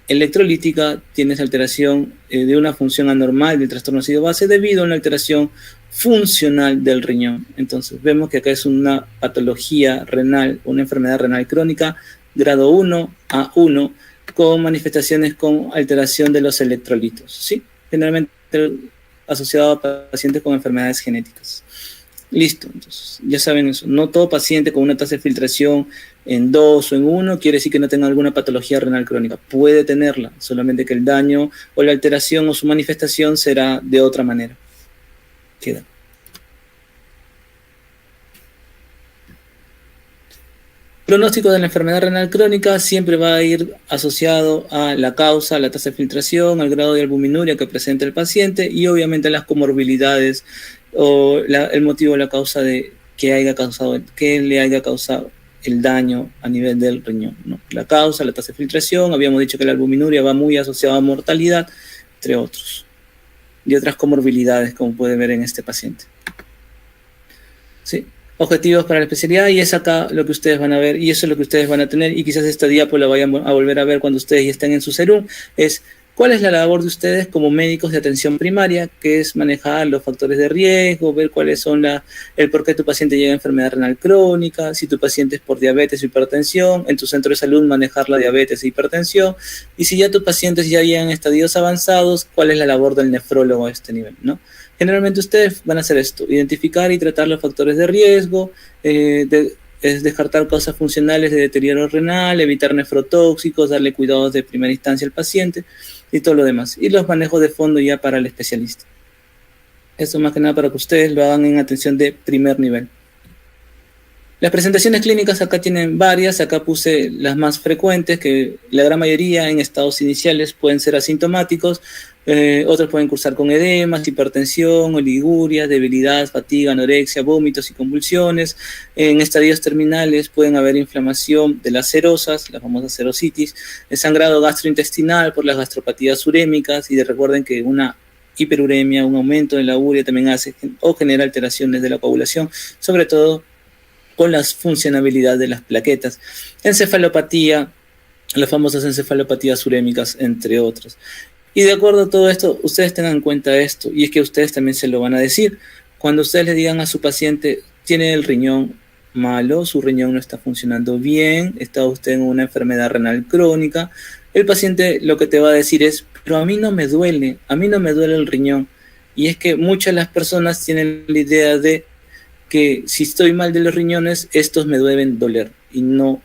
electrolítica, tienes alteración de una función anormal del trastorno ácido base debido a una alteración funcional del riñón. Entonces vemos que acá es una patología renal, una enfermedad renal crónica grado 1 a 1 con manifestaciones con alteración de los electrolitos, ¿sí? Generalmente asociado a pacientes con enfermedades genéticas. Listo, entonces ya saben eso. No todo paciente con una tasa de filtración en 2 o en 1 quiere decir que no tenga alguna patología renal crónica. Puede tenerla, solamente que el daño o la alteración o su manifestación será de otra manera. Queda. El pronóstico de la enfermedad renal crónica siempre va a ir asociado a la causa, a la tasa de filtración, al grado de albuminuria que presenta el paciente y obviamente a las comorbilidades o el motivo, la causa de que le haya causado el daño a nivel del riñón, ¿no? La causa, la tasa de filtración, habíamos dicho que la albuminuria va muy asociada a mortalidad, entre otros, y otras comorbilidades como puede ver en este paciente. ¿sí? Objetivos para la especialidad, y es acá lo que ustedes van a ver, y eso es lo que ustedes van a tener, y quizás esta diapo la vayan a volver a ver cuando ustedes ya estén en su serum, es cuál es la labor de ustedes como médicos de atención primaria, que es manejar los factores de riesgo, ver cuáles son el por qué tu paciente llega a enfermedad renal crónica, si tu paciente es por diabetes o hipertensión, en tu centro de salud manejar la diabetes e hipertensión, y si ya tus pacientes ya llegan a estadios avanzados, cuál es la labor del nefrólogo a este nivel, ¿no? Generalmente ustedes van a hacer esto, identificar y tratar los factores de riesgo, es descartar causas funcionales de deterioro renal, evitar nefrotóxicos, darle cuidados de primera instancia al paciente y todo lo demás. Y los manejos de fondo ya para el especialista. Esto más que nada para que ustedes lo hagan en atención de primer nivel. Las presentaciones clínicas acá tienen varias, acá puse las más frecuentes, que la gran mayoría en estados iniciales pueden ser asintomáticos, otros pueden cursar con edemas, hipertensión, oliguria, debilidad, fatiga, anorexia, vómitos y convulsiones. En estadios terminales pueden haber inflamación de las serosas, la famosa serositis, sangrado gastrointestinal por las gastropatías urémicas, y recuerden que una hiperuremia, un aumento de la urea también hace o genera alteraciones de la coagulación, sobre todo con la funcionabilidad de las plaquetas. Encefalopatía, las famosas encefalopatías urémicas, entre otras. Y de acuerdo a todo esto, ustedes tengan en cuenta esto, y es que ustedes también se lo van a decir. Cuando ustedes le digan a su paciente, tiene el riñón malo, su riñón no está funcionando bien, está usted en una enfermedad renal crónica, el paciente lo que te va a decir es, pero a mí no me duele el riñón. Y es que muchas de las personas tienen la idea de que si estoy mal de los riñones, estos me deben doler, y no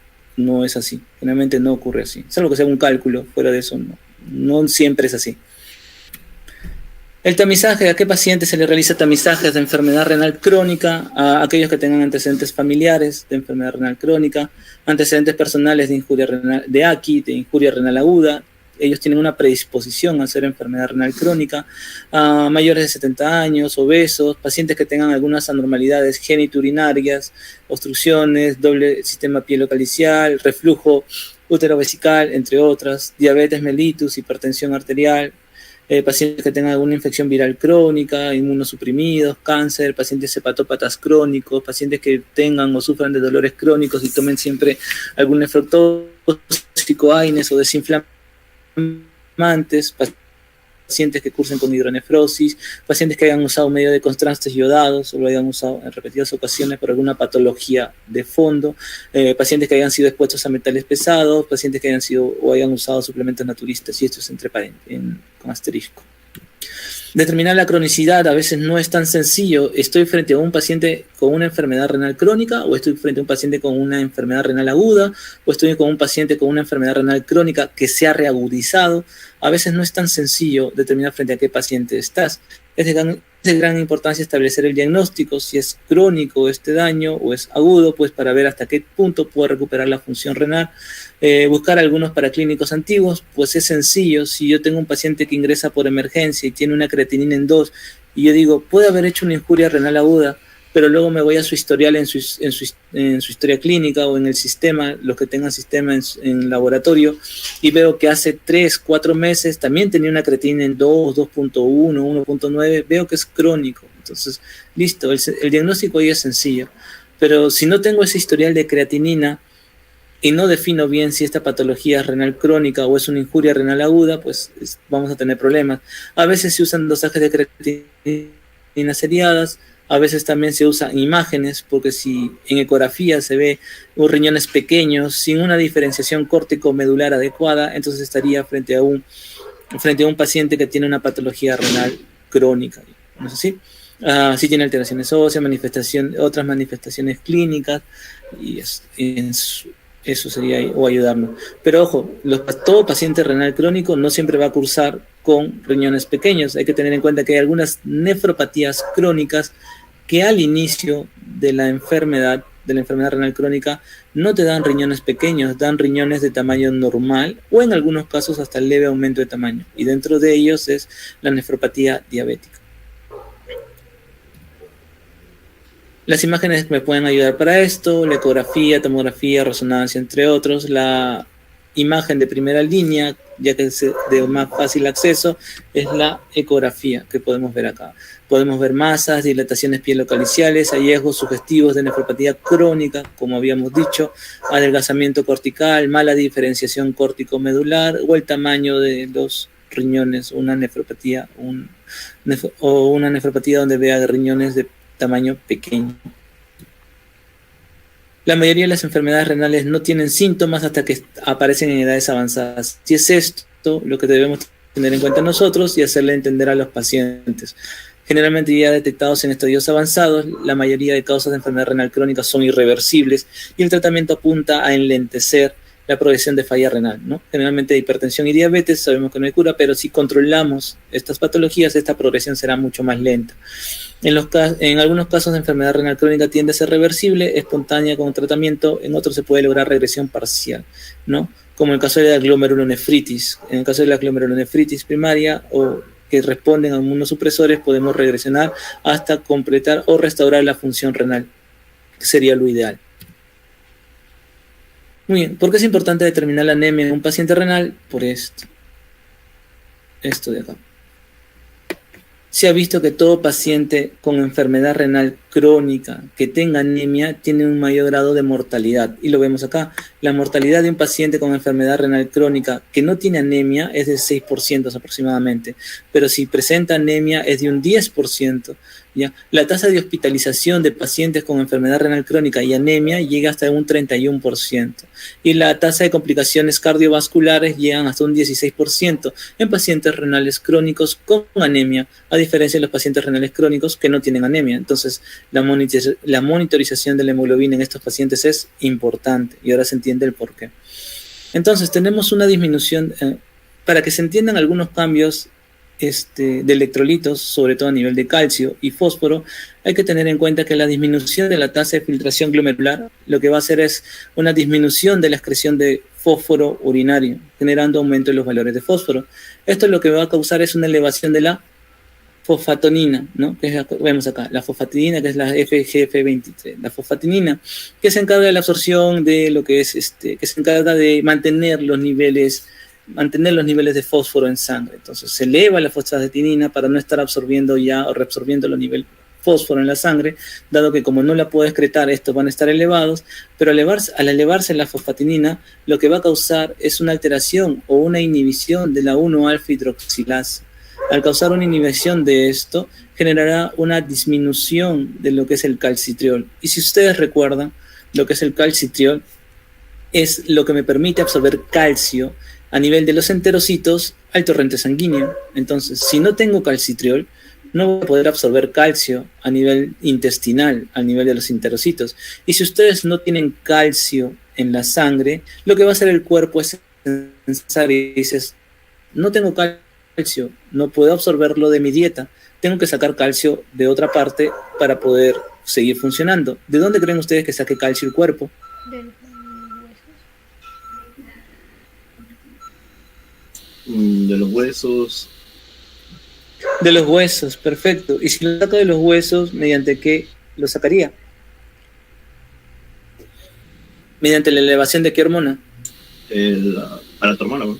es así, generalmente no ocurre así, salvo que sea un cálculo, fuera de eso no siempre es así. El tamizaje, ¿a qué paciente se le realiza tamizajes de enfermedad renal crónica? A aquellos que tengan antecedentes familiares de enfermedad renal crónica, antecedentes personales de injuria renal, de AQI, de injuria renal aguda. Ellos tienen una predisposición a hacer enfermedad renal crónica, mayores de 70 años, obesos, pacientes que tengan algunas anormalidades genitourinarias, obstrucciones, doble sistema pielocalicial, reflujo útero-vesical, entre otras, diabetes mellitus, hipertensión arterial, pacientes que tengan alguna infección viral crónica, inmunosuprimidos, cáncer, pacientes hepatópatas crónicos, pacientes que tengan o sufran de dolores crónicos y tomen siempre algún nefrotóxico, AINES o desinflamante, pacientes que cursen con hidronefrosis, pacientes que hayan usado medio de contrastes yodados o lo hayan usado en repetidas ocasiones por alguna patología de fondo, pacientes que hayan sido expuestos a metales pesados, pacientes que hayan sido o hayan usado suplementos naturistas, y esto es entre paréntesis, con asterisco. Determinar la cronicidad a veces no es tan sencillo. Estoy frente a un paciente con una enfermedad renal crónica, o estoy frente a un paciente con una enfermedad renal aguda, o estoy con un paciente con una enfermedad renal crónica que se ha reagudizado. A veces no es tan sencillo determinar frente a qué paciente estás. Es de gran importancia establecer el diagnóstico, si es crónico este daño o es agudo, pues para ver hasta qué punto puede recuperar la función renal. Buscar algunos paraclínicos antiguos, pues es sencillo. Si yo tengo un paciente que ingresa por emergencia y tiene una creatinina en 2, y yo digo, puede haber hecho una injuria renal aguda, pero luego me voy a su historial en su historia clínica o en el sistema, los que tengan sistema en laboratorio, y veo que hace 3-4 meses también tenía una creatinina en 2, 2.1, 1.9, veo que es crónico. Entonces, listo, el diagnóstico ahí es sencillo. Pero si no tengo ese historial de creatinina y no defino bien si esta patología es renal crónica o es una injuria renal aguda, pues vamos a tener problemas. A veces se usan dosajes de creatinina seriadas, a veces también se usan imágenes, porque si en ecografía se ve riñones pequeños sin una diferenciación córtico-medular adecuada, entonces estaría frente a un paciente que tiene una patología renal crónica, ¿no es así? Sí tiene alteraciones óseas, otras manifestaciones clínicas, y eso sería o ayudarnos. Pero ojo, todo paciente renal crónico no siempre va a cursar con riñones pequeños. Hay que tener en cuenta que hay algunas nefropatías crónicas que al inicio de la enfermedad renal crónica no te dan riñones pequeños, dan riñones de tamaño normal o en algunos casos hasta leve aumento de tamaño. Y dentro de ellos es la nefropatía diabética. Las imágenes me pueden ayudar para esto, la ecografía, tomografía, resonancia, entre otros. La imagen de primera línea, ya que es de más fácil acceso, es la ecografía que podemos ver acá. Podemos ver masas, dilataciones pielocaliciales, hallazgos sugestivos de nefropatía crónica, como habíamos dicho, adelgazamiento cortical, mala diferenciación córtico-medular o el tamaño de los riñones, una nefropatía donde vea riñones de tamaño pequeño. La mayoría de las enfermedades renales no tienen síntomas hasta que aparecen en edades avanzadas. Si es esto lo que debemos tener en cuenta nosotros y hacerle entender a los pacientes. Generalmente ya detectados en estadios avanzados, la mayoría de causas de enfermedad renal crónica son irreversibles y el tratamiento apunta a enlentecer la progresión de falla renal, ¿no? Generalmente hipertensión y diabetes sabemos que no hay cura, pero si controlamos estas patologías, esta progresión será mucho más lenta. En algunos casos de enfermedad renal crónica tiende a ser reversible, espontánea con tratamiento, en otros se puede lograr regresión parcial, ¿no? Como en el caso de la glomerulonefritis. En el caso de la glomerulonefritis primaria o que responden a inmunosupresores, podemos regresionar hasta completar o restaurar la función renal, que sería lo ideal. Muy bien, ¿por qué es importante determinar la anemia en un paciente renal? Por esto de acá. Se ha visto que todo paciente con enfermedad renal crónica que tenga anemia tiene un mayor grado de mortalidad. Y lo vemos acá. La mortalidad de un paciente con enfermedad renal crónica que no tiene anemia es de 6% aproximadamente. Pero si presenta anemia es de un 10%. ¿Ya? La tasa de hospitalización de pacientes con enfermedad renal crónica y anemia llega hasta un 31%. Y la tasa de complicaciones cardiovasculares llegan hasta un 16% en pacientes renales crónicos con anemia, a diferencia de los pacientes renales crónicos que no tienen anemia. Entonces, la monitorización de la hemoglobina en estos pacientes es importante y ahora se entiende el por qué. Entonces, tenemos una disminución, para que se entiendan algunos cambios de electrolitos, sobre todo a nivel de calcio y fósforo, hay que tener en cuenta que la disminución de la tasa de filtración glomerular lo que va a hacer es una disminución de la excreción de fósforo urinario, generando aumento de los valores de fósforo. Esto lo que va a causar es una elevación de la fosfatonina, ¿no? Que vemos acá, la fosfatinina, que es la FGF23, la fosfatinina, que se encarga de la absorción de lo que es, que se encarga de mantener los niveles de fósforo en sangre. Entonces se eleva la fosfatinina para no estar absorbiendo ya o reabsorbiendo los niveles de fósforo en la sangre, dado que como no la puedo excretar, estos van a estar elevados, pero al elevarse la fosfatinina, lo que va a causar es una alteración o una inhibición de la 1-alfa hidroxilasa. Al causar una inhibición de esto, generará una disminución de lo que es el calcitriol. Y si ustedes recuerdan, lo que es el calcitriol es lo que me permite absorber calcio a nivel de los enterocitos al torrente sanguíneo. Entonces, si no tengo calcitriol, no voy a poder absorber calcio a nivel intestinal, a nivel de los enterocitos. Y si ustedes no tienen calcio en la sangre, lo que va a hacer el cuerpo es pensar y dices, no tengo calcio, no puedo absorberlo de mi dieta, tengo que sacar calcio de otra parte para poder seguir funcionando. ¿De dónde creen ustedes que saque calcio el cuerpo? De los huesos. De los huesos, perfecto. Y si lo saco de los huesos, ¿mediante qué lo sacaría? ¿Mediante la elevación de qué hormona? Para tu hermano, ¿no?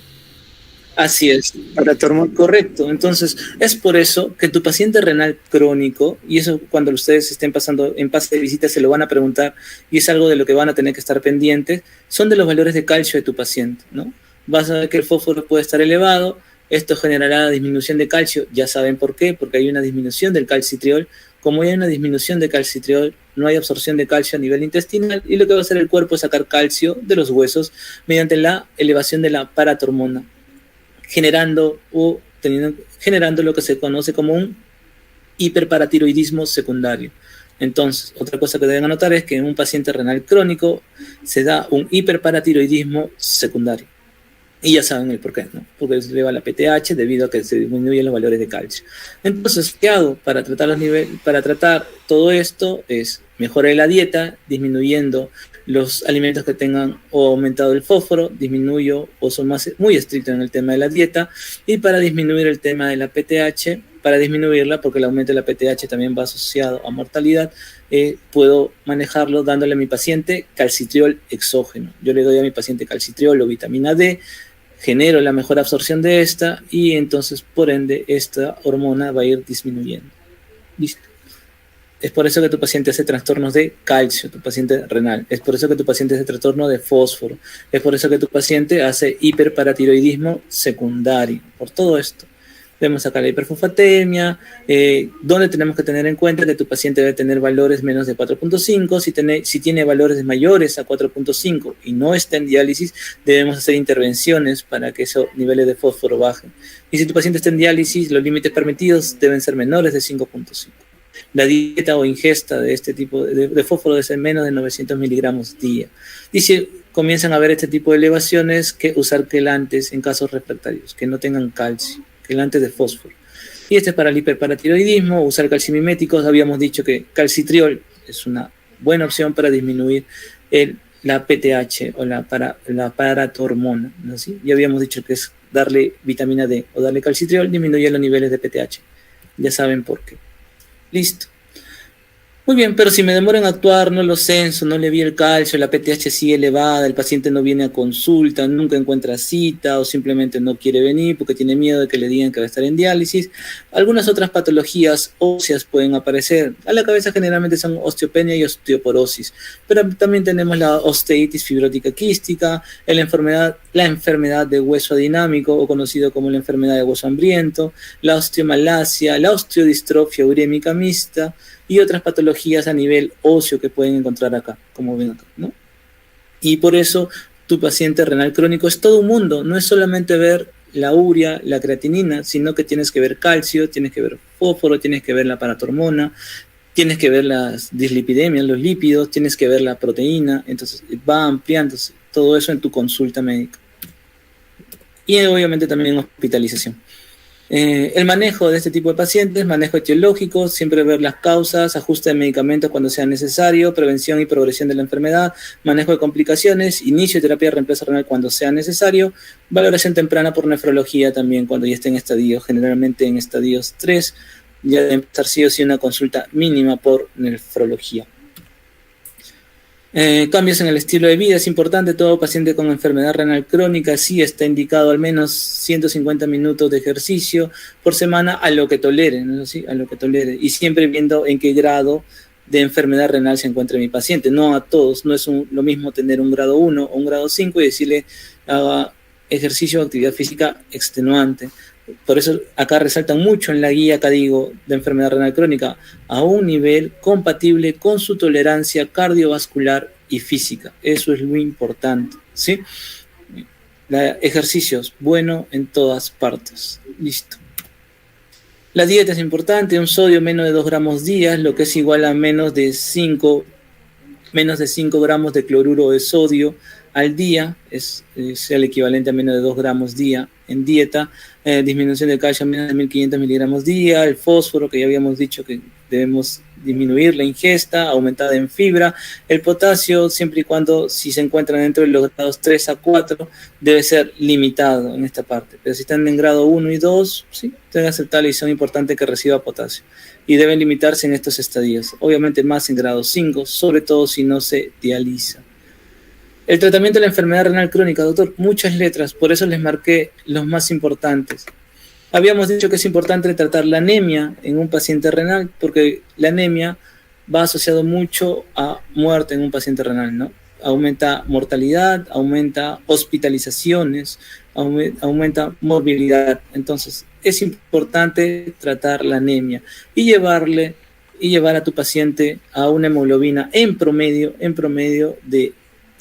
Así es, para tu hormona, correcto. Entonces, es por eso que tu paciente renal crónico, y eso cuando ustedes estén pasando en pase de visita se lo van a preguntar, y es algo de lo que van a tener que estar pendientes, son de los valores de calcio de tu paciente, ¿no? Vas a ver que el fósforo puede estar elevado, esto generará disminución de calcio, ya saben por qué, porque hay una disminución del calcitriol. Como hay una disminución de calcitriol, no hay absorción de calcio a nivel intestinal, y lo que va a hacer el cuerpo es sacar calcio de los huesos mediante la elevación de la paratormona, generando lo que se conoce como un hiperparatiroidismo secundario. Entonces, otra cosa que deben anotar es que en un paciente renal crónico se da un hiperparatiroidismo secundario. Y ya saben el por qué, ¿no? Porque se eleva la PTH debido a que se disminuyen los valores de calcio. Entonces, ¿qué hago para tratar todo esto? Es mejorar la dieta, disminuyendo los alimentos que tengan o aumentado el fósforo, disminuyo o son muy estrictos en el tema de la dieta, y para disminuir el tema de la PTH, para disminuirla, porque el aumento de la PTH también va asociado a mortalidad, puedo manejarlo dándole a mi paciente calcitriol exógeno. Yo le doy a mi paciente calcitriol o vitamina D, genero la mejor absorción de esta y entonces, por ende, esta hormona va a ir disminuyendo. ¿Listo? Es por eso que tu paciente hace trastornos de calcio, tu paciente renal. Es por eso que tu paciente hace trastorno de fósforo. Es por eso que tu paciente hace hiperparatiroidismo secundario. Por todo esto. Vemos acá la hiperfosfatemia, donde tenemos que tener en cuenta que tu paciente debe tener valores menos de 4.5. Si tiene valores mayores a 4.5 y no está en diálisis, debemos hacer intervenciones para que esos niveles de fósforo bajen. Y si tu paciente está en diálisis, los límites permitidos deben ser menores de 5.5. La dieta o ingesta de este tipo de fósforo debe ser menos de 900 miligramos día. Y si comienzan a haber este tipo de elevaciones, que usar quelantes en casos refractarios, que no tengan calcio, quelantes de fósforo. Y este es para el hiperparatiroidismo, usar calcimiméticos. Habíamos dicho que calcitriol es una buena opción para disminuir la PTH o la paratormona, ¿no? ¿Sí? Ya habíamos dicho que es darle vitamina D o darle calcitriol, disminuye los niveles de PTH. Ya saben por qué. Listo. Muy bien, pero si me demoro en actuar, no lo censo, no le vi el calcio, la PTH sigue elevada, el paciente no viene a consulta, nunca encuentra cita o simplemente no quiere venir porque tiene miedo de que le digan que va a estar en diálisis. Algunas otras patologías óseas pueden aparecer. A la cabeza generalmente son osteopenia y osteoporosis, pero también tenemos la osteitis fibrótica quística, la enfermedad de hueso adinámico o conocido como la enfermedad de hueso hambriento, la osteomalacia, la osteodistrofia urémica mixta, y otras patologías a nivel óseo que pueden encontrar acá, como ven acá, ¿no? Y por eso tu paciente renal crónico es todo un mundo, no es solamente ver la urea, la creatinina, sino que tienes que ver calcio, tienes que ver fósforo, tienes que ver la paratormona, tienes que ver las dislipidemias, los lípidos, tienes que ver la proteína, entonces va ampliándose todo eso en tu consulta médica. Y obviamente también hospitalización. El manejo de este tipo de pacientes, manejo etiológico, siempre ver las causas, ajuste de medicamentos cuando sea necesario, prevención y progresión de la enfermedad, manejo de complicaciones, inicio de terapia de reemplazo renal cuando sea necesario, valoración temprana por nefrología también cuando ya esté en estadios, generalmente en estadios 3, ya debe empezar sí o sí una consulta mínima por nefrología. Cambios en el estilo de vida es importante. Todo paciente con enfermedad renal crónica sí está indicado al menos 150 minutos de ejercicio por semana a lo que tolere, ¿no? ¿Sí? A lo que tolere, y siempre viendo en qué grado de enfermedad renal se encuentra mi paciente. No a todos, no es lo mismo tener un grado 1 o un grado 5 y decirle haga ejercicio o actividad física extenuante. Por eso acá resaltan mucho en la guía CADIGO de enfermedad renal crónica a un nivel compatible con su tolerancia cardiovascular y física. Eso es lo importante, ¿sí? Ejercicios, bueno en todas partes. Listo. La dieta es importante, un sodio menos de 2 gramos día, lo que es igual a menos de 5 gramos de cloruro de sodio al día, es el equivalente a menos de 2 gramos día en dieta. Disminución de calcio a menos de 1500 miligramos día, el fósforo, que ya habíamos dicho que debemos disminuir la ingesta, aumentada en fibra, el potasio, siempre y cuando si se encuentran dentro de los grados 3 a 4, debe ser limitado en esta parte, pero si están en grado 1 y 2, sí, deben aceptarle y son importantes que reciba potasio, y deben limitarse en estos estadios, obviamente más en grado 5, sobre todo si no se dializa. El tratamiento de la enfermedad renal crónica, doctor, muchas letras, por eso les marqué los más importantes. Habíamos dicho que es importante tratar la anemia en un paciente renal, porque la anemia va asociado mucho a muerte en un paciente renal, ¿no? Aumenta mortalidad, aumenta hospitalizaciones, aumenta morbilidad. Entonces, es importante tratar la anemia y llevar a tu paciente a una hemoglobina en promedio de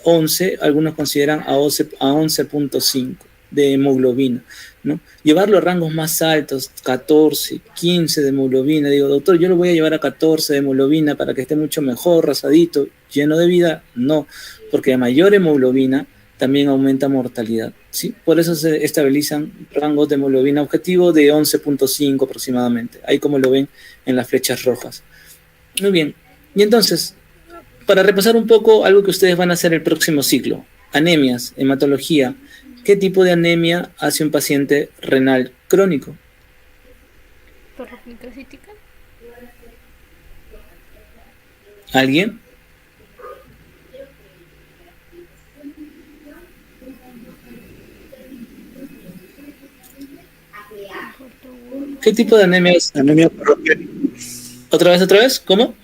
11, algunos consideran a 11.5 de hemoglobina, ¿no? Llevarlo a rangos más altos, 14, 15 de hemoglobina. Digo, doctor, yo lo voy a llevar a 14 de hemoglobina para que esté mucho mejor, rasadito, lleno de vida. No, porque a mayor hemoglobina también aumenta mortalidad, ¿sí? Por eso se estabilizan rangos de hemoglobina objetivo de 11.5 aproximadamente, ahí como lo ven en las flechas rojas. Muy bien, y entonces, para repasar un poco algo que ustedes van a hacer el próximo ciclo, anemias, hematología. ¿Qué tipo de anemia hace un paciente renal crónico? Hipermicrocítica. ¿Alguien? ¿Qué tipo de anemia es? Anemia ferropénica. ¿Otra vez? ¿Cómo?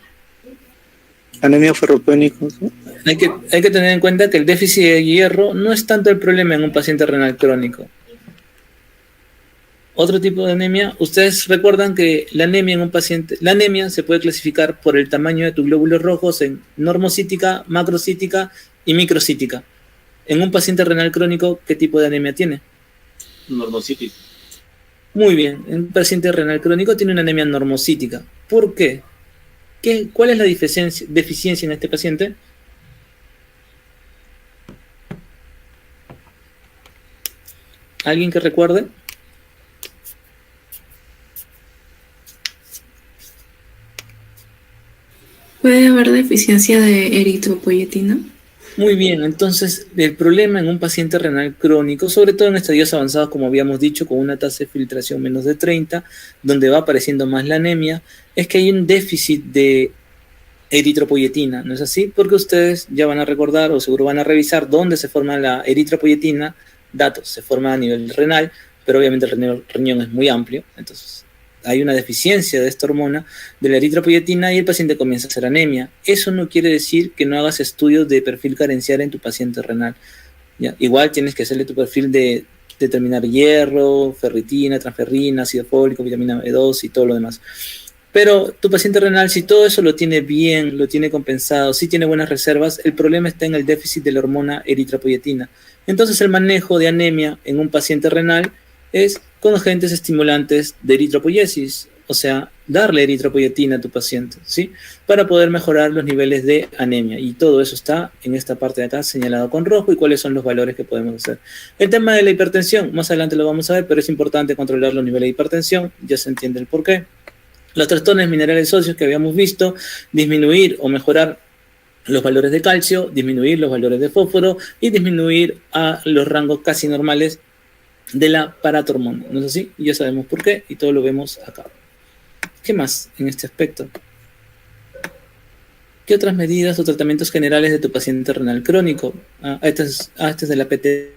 Anemia ferropénica. ¿Sí? Hay que tener en cuenta que el déficit de hierro no es tanto el problema en un paciente renal crónico. Otro tipo de anemia, ustedes recuerdan que la anemia se puede clasificar por el tamaño de tus glóbulos rojos en normocítica, macrocítica y microcítica. En un paciente renal crónico, ¿qué tipo de anemia tiene? Normocítica. Muy bien, un paciente renal crónico tiene una anemia normocítica. ¿Por qué? ¿Cuál es la deficiencia en este paciente? ¿Alguien que recuerde? ¿Puede haber deficiencia de eritropoyetina? Muy bien, entonces el problema en un paciente renal crónico, sobre todo en estadios avanzados, como habíamos dicho, con una tasa de filtración menos de 30, donde va apareciendo más la anemia, es que hay un déficit de eritropoyetina, ¿no es así? Porque ustedes ya van a recordar o seguro van a revisar dónde se forma la eritropoyetina. Datos, se forma a nivel renal, pero obviamente el riñón es muy amplio, entonces hay una deficiencia de esta hormona, de la eritropoyetina, y el paciente comienza a hacer anemia. Eso no quiere decir que no hagas estudios de perfil carencial en tu paciente renal. ¿Ya? Igual tienes que hacerle tu perfil de determinar hierro, ferritina, transferrina, ácido fólico, vitamina B2 y todo lo demás. Pero tu paciente renal, si todo eso lo tiene bien, lo tiene compensado, si tiene buenas reservas, el problema está en el déficit de la hormona eritropoyetina. Entonces el manejo de anemia en un paciente renal es con agentes estimulantes de eritropoiesis, o sea, darle eritropoyetina a tu paciente, ¿sí? Para poder mejorar los niveles de anemia. Y todo eso está en esta parte de acá señalado con rojo y cuáles son los valores que podemos hacer. El tema de la hipertensión, más adelante lo vamos a ver, pero es importante controlar los niveles de hipertensión, ya se entiende el porqué. Los trastornos minerales óseos que habíamos visto, disminuir o mejorar los valores de calcio, disminuir los valores de fósforo y disminuir a los rangos casi normales de la paratormona, ¿no es así? Y ya sabemos por qué y todo lo vemos acá. ¿Qué más en este aspecto? ¿Qué otras medidas o tratamientos generales de tu paciente renal crónico? Este es de la PT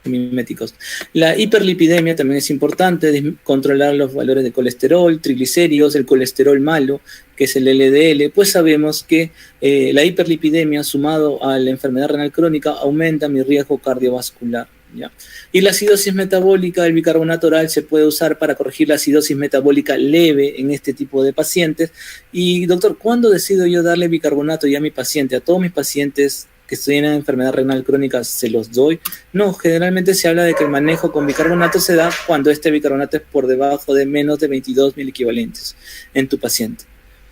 miméticos. La hiperlipidemia también es importante, controlar los valores de colesterol, triglicéridos, el colesterol malo, que es el LDL, pues sabemos que la hiperlipidemia sumado a la enfermedad renal crónica aumenta mi riesgo cardiovascular. ¿Ya? Y la acidosis metabólica, el bicarbonato oral se puede usar para corregir la acidosis metabólica leve en este tipo de pacientes. Y doctor, ¿cuándo decido yo darle bicarbonato ya a mi paciente? ¿A todos mis pacientes que tienen enfermedad renal crónica se los doy? No, generalmente se habla de que el manejo con bicarbonato se da cuando este bicarbonato es por debajo de menos de 22 miliequivalentes en tu paciente.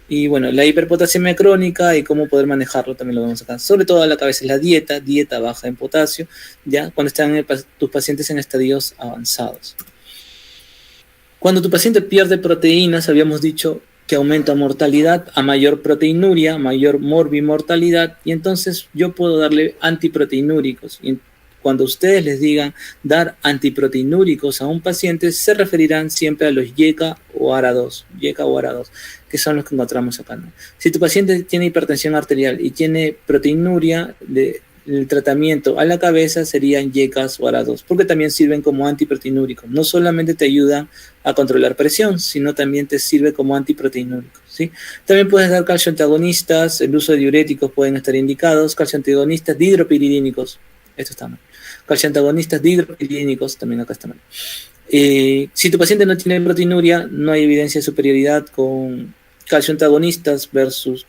Y bueno, la hiperpotasemia crónica y cómo poder manejarlo también lo vemos acá. Sobre todo a la cabeza es la dieta baja en potasio, ya cuando están tus pacientes en estadios avanzados. Cuando tu paciente pierde proteínas, habíamos dicho que aumenta mortalidad, a mayor proteinuria, mayor morbimortalidad, y entonces yo puedo darle antiproteinúricos. Y cuando ustedes les digan dar antiproteinúricos a un paciente, se referirán siempre a los YECA o ARA2, que son los que encontramos acá, ¿no? Si tu paciente tiene hipertensión arterial y tiene proteinuria, el tratamiento a la cabeza serían YECAs o ARA2, porque también sirven como antiproteinúricos. No solamente te ayudan a controlar presión, sino también te sirve como antiproteinúricos, ¿sí? También puedes dar calcioantagonistas, el uso de diuréticos pueden estar indicados, calcioantagonistas dihidropiridínicos, esto está mal. Calcioantagonistas dihidropiridínicos, también acá está mal. Si tu paciente no tiene proteinuria, no hay evidencia de superioridad con calcioantagonistas versus...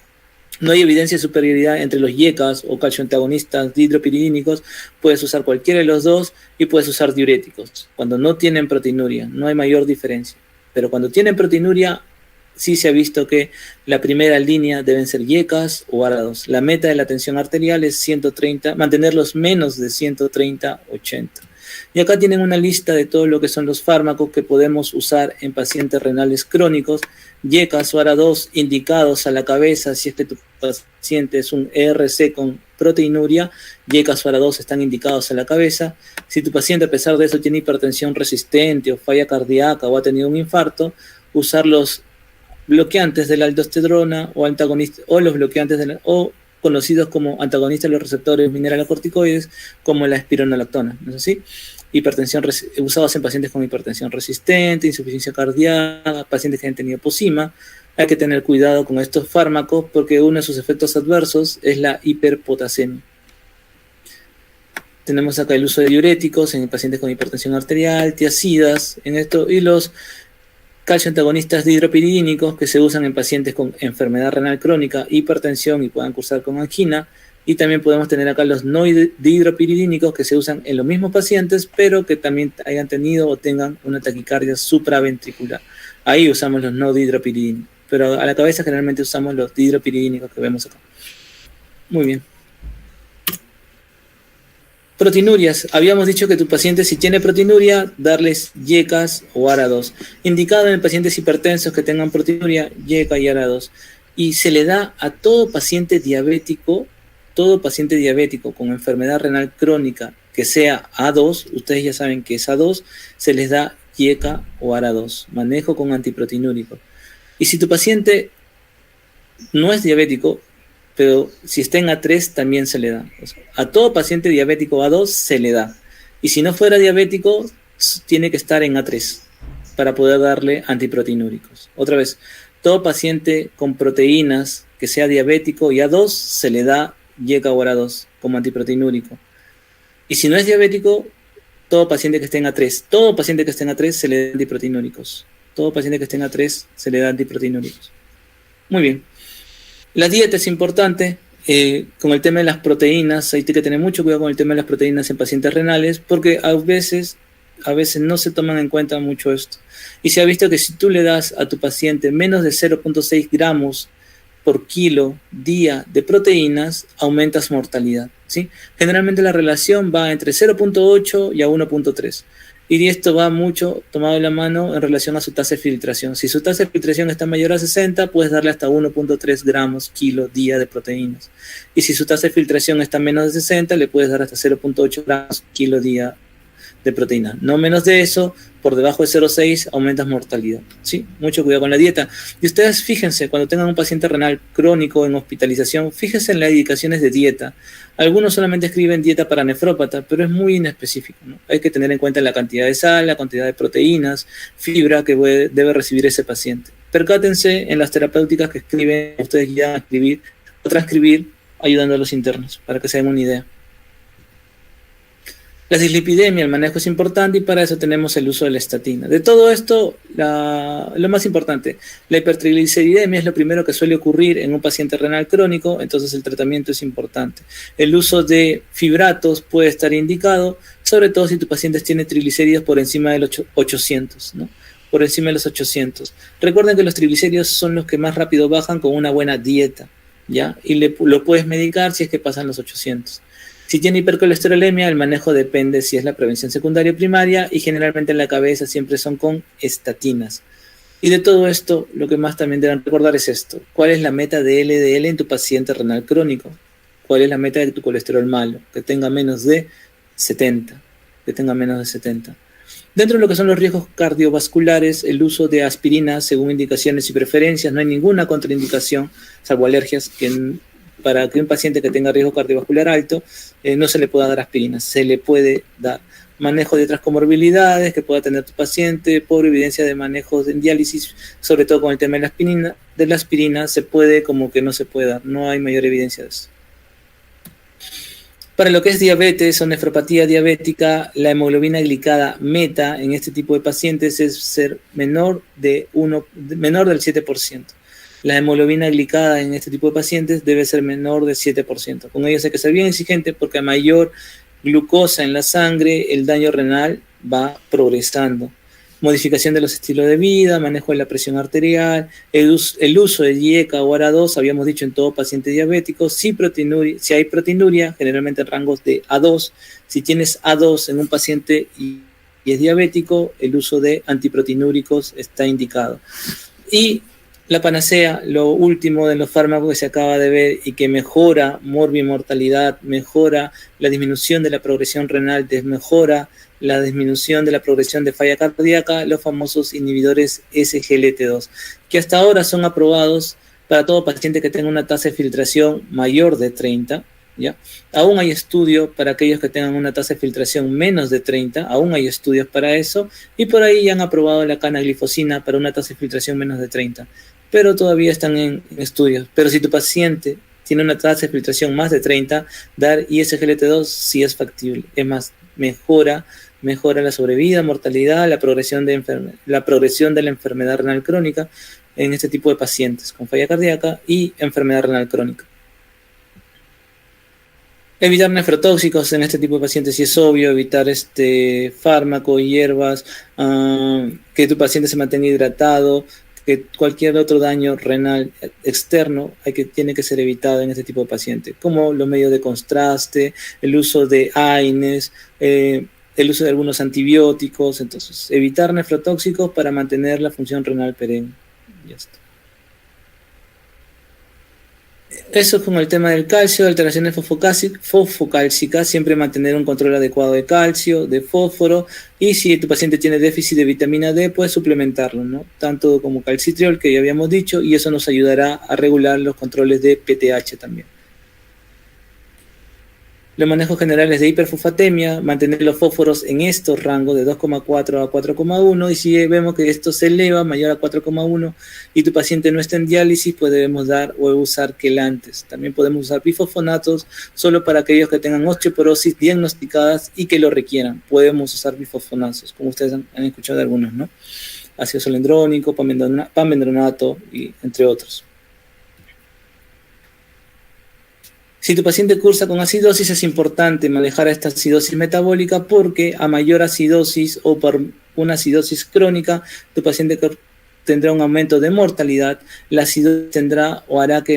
No hay evidencia de superioridad entre los YECAs o calcioantagonistas dihidropiridínicos. Puedes usar cualquiera de los dos y puedes usar diuréticos. Cuando no tienen proteinuria, no hay mayor diferencia. Pero cuando tienen proteinuria, sí se ha visto que la primera línea deben ser YECAs o ARA2. La meta de la tensión arterial es 130, mantenerlos menos de 130/80. Y acá tienen una lista de todo lo que son los fármacos que podemos usar en pacientes renales crónicos, YECAs o ARA2 indicados a la cabeza si es que tu paciente es un ERC con proteinuria, YECAs o ARA2 están indicados a la cabeza. Si tu paciente a pesar de eso tiene hipertensión resistente o falla cardíaca o ha tenido un infarto, usar los bloqueantes de la aldosterona o antagonistas, o los bloqueantes o conocidos como antagonistas de los receptores mineralocorticoides, como la espironolactona, ¿no es así? Hipertensión usados en pacientes con hipertensión resistente, insuficiencia cardíaca, pacientes que han tenido posima. Hay que tener cuidado con estos fármacos porque uno de sus efectos adversos es la hiperpotasemia. Tenemos acá el uso de diuréticos en pacientes con hipertensión arterial, tiacidas, en esto, y los calcio antagonistas dihidropiridínicos que se usan en pacientes con enfermedad renal crónica, hipertensión y puedan cursar con angina. Y también podemos tener acá los no dihidropiridínicos que se usan en los mismos pacientes, pero que también hayan tenido o tengan una taquicardia supraventricular. Ahí usamos los no dihidropiridínicos, pero a la cabeza generalmente usamos los dihidropiridínicos que vemos acá. Muy bien. Proteinurias. Habíamos dicho que tu paciente, si tiene proteinuria, darles YECAS o ARA2. Indicado en pacientes hipertensos que tengan proteinuria, YECA y ARA2. Y se le da a todo paciente diabético con enfermedad renal crónica que sea A2, ustedes ya saben que es A2, se les da YECA o ARA2, manejo con antiproteinúrico. Y si tu paciente no es diabético, pero si está en A3 también se le da. O sea, a todo paciente diabético A2 se le da. Y si no fuera diabético, tiene que estar en A3 para poder darle antiproteinúricos. Otra vez, todo paciente con proteínas que sea diabético y A2 se le da YECA o ARA2 como antiproteinúrico. Y si no es diabético, todo paciente que esté en A3, todo paciente que esté en A3 se le da antiproteinúricos. Todo paciente que esté en A3 se le da antiproteinúricos. Muy bien. La dieta es importante. Con el tema de las proteínas, hay que tener mucho cuidado con el tema de las proteínas en pacientes renales, porque a veces no se toman en cuenta mucho esto. Y se ha visto que si tú le das a tu paciente menos de 0.6 gramos por kilo día de proteínas, aumentas mortalidad, ¿sí? Generalmente la relación va entre 0.8 y a 1.3. Y esto va mucho tomado de la mano en relación a su tasa de filtración. Si su tasa de filtración está mayor a 60, puedes darle hasta 1.3 gramos kilo día de proteínas. Y si su tasa de filtración está menos de 60, le puedes dar hasta 0.8 gramos kilo día de proteína. No menos de eso, por debajo de 0.6 aumentas mortalidad, ¿sí? Mucho cuidado con la dieta. Y ustedes fíjense, cuando tengan un paciente renal crónico en hospitalización, fíjense en las indicaciones de dieta. Algunos solamente escriben dieta para nefrópata, pero es muy inespecífico, ¿no? Hay que tener en cuenta la cantidad de sal, la cantidad de proteínas, fibra que debe recibir ese paciente. Percátense en las terapéuticas que escriben, ustedes ya a escribir o transcribir, ayudando a los internos, para que se den una idea. La dislipidemia, el manejo es importante y para eso tenemos el uso de la estatina. De todo esto, lo más importante, la hipertrigliceridemia es lo primero que suele ocurrir en un paciente renal crónico, entonces el tratamiento es importante. El uso de fibratos puede estar indicado, sobre todo si tu paciente tiene triglicéridos por encima de los 800, ¿no? Por encima de los 800. Recuerden que los triglicéridos son los que más rápido bajan con una buena dieta, ¿ya? Y lo puedes medicar si es que pasan los 800. Si tiene hipercolesterolemia, el manejo depende si es la prevención secundaria o primaria y generalmente en la cabeza siempre son con estatinas. Y de todo esto, lo que más también deben recordar es esto. ¿Cuál es la meta de LDL en tu paciente renal crónico? ¿Cuál es la meta de tu colesterol malo? Que tenga menos de 70. Que tenga menos de 70. Dentro de lo que son los riesgos cardiovasculares, el uso de aspirina según indicaciones y preferencias, no hay ninguna contraindicación, salvo alergias, para que un paciente que tenga riesgo cardiovascular alto no se le pueda dar aspirina, se le puede dar. Manejo de otras comorbilidades que pueda tener tu paciente, por evidencia de manejos en diálisis, sobre todo con el tema de la aspirina, se puede como que no se puede dar, no hay mayor evidencia de eso. Para lo que es diabetes o nefropatía diabética, la hemoglobina glicada meta en este tipo de pacientes es ser menor del 7%. La hemoglobina glicada en este tipo de pacientes debe ser menor del 7%. Con ellos hay que ser bien exigente porque a mayor glucosa en la sangre, el daño renal va progresando. Modificación de los estilos de vida, manejo de la presión arterial, el uso de YECA o ARA2, habíamos dicho en todo paciente diabético. Si hay proteinuria, generalmente en rangos de A2. Si tienes A2 en un paciente y es diabético, el uso de antiproteinúricos está indicado. Y la panacea, lo último de los fármacos que se acaba de ver y que mejora morbimortalidad, mejora la disminución de la progresión renal, mejora la disminución de la progresión de falla cardíaca, los famosos inhibidores SGLT2, que hasta ahora son aprobados para todo paciente que tenga una tasa de filtración mayor de 30, ¿ya? Aún hay estudios para aquellos que tengan una tasa de filtración menos de 30, aún hay estudios para eso, y por ahí ya han aprobado la canaglifosina para una tasa de filtración menos de 30, pero todavía están en estudios. Pero si tu paciente tiene una tasa de filtración más de 30, dar ISGLT2 sí es factible, es más, mejora la sobrevida, mortalidad, la progresión de la enfermedad renal crónica en este tipo de pacientes con falla cardíaca y enfermedad renal crónica. Evitar nefrotóxicos en este tipo de pacientes sí es obvio, evitar fármaco, hierbas, que tu paciente se mantenga hidratado, que cualquier otro daño renal externo tiene que ser evitado en este tipo de pacientes, como los medios de contraste, el uso de AINES, el uso de algunos antibióticos. Entonces, evitar nefrotóxicos para mantener la función renal perenne. Ya está. Eso con el tema del calcio, alteraciones fosfocálcicas, siempre mantener un control adecuado de calcio, de fósforo, y si tu paciente tiene déficit de vitamina D, puedes suplementarlo, ¿no? Tanto como calcitriol, que ya habíamos dicho, y eso nos ayudará a regular los controles de PTH también. Los manejos generales de hiperfosfatemia, mantener los fósforos en estos rangos de 2,4 a 4,1, y si vemos que esto se eleva mayor a 4,1 y tu paciente no está en diálisis, pues debemos dar o usar quelantes. También podemos usar bifosfonatos solo para aquellos que tengan osteoporosis diagnosticadas y que lo requieran. Podemos usar bifosfonatos, como ustedes han escuchado de algunos, ¿no? Ácido solendrónico, pamendronato, y entre otros. Si tu paciente cursa con acidosis, es importante manejar esta acidosis metabólica porque a mayor acidosis o por una acidosis crónica, tu paciente tendrá un aumento de mortalidad. La acidosis tendrá o hará que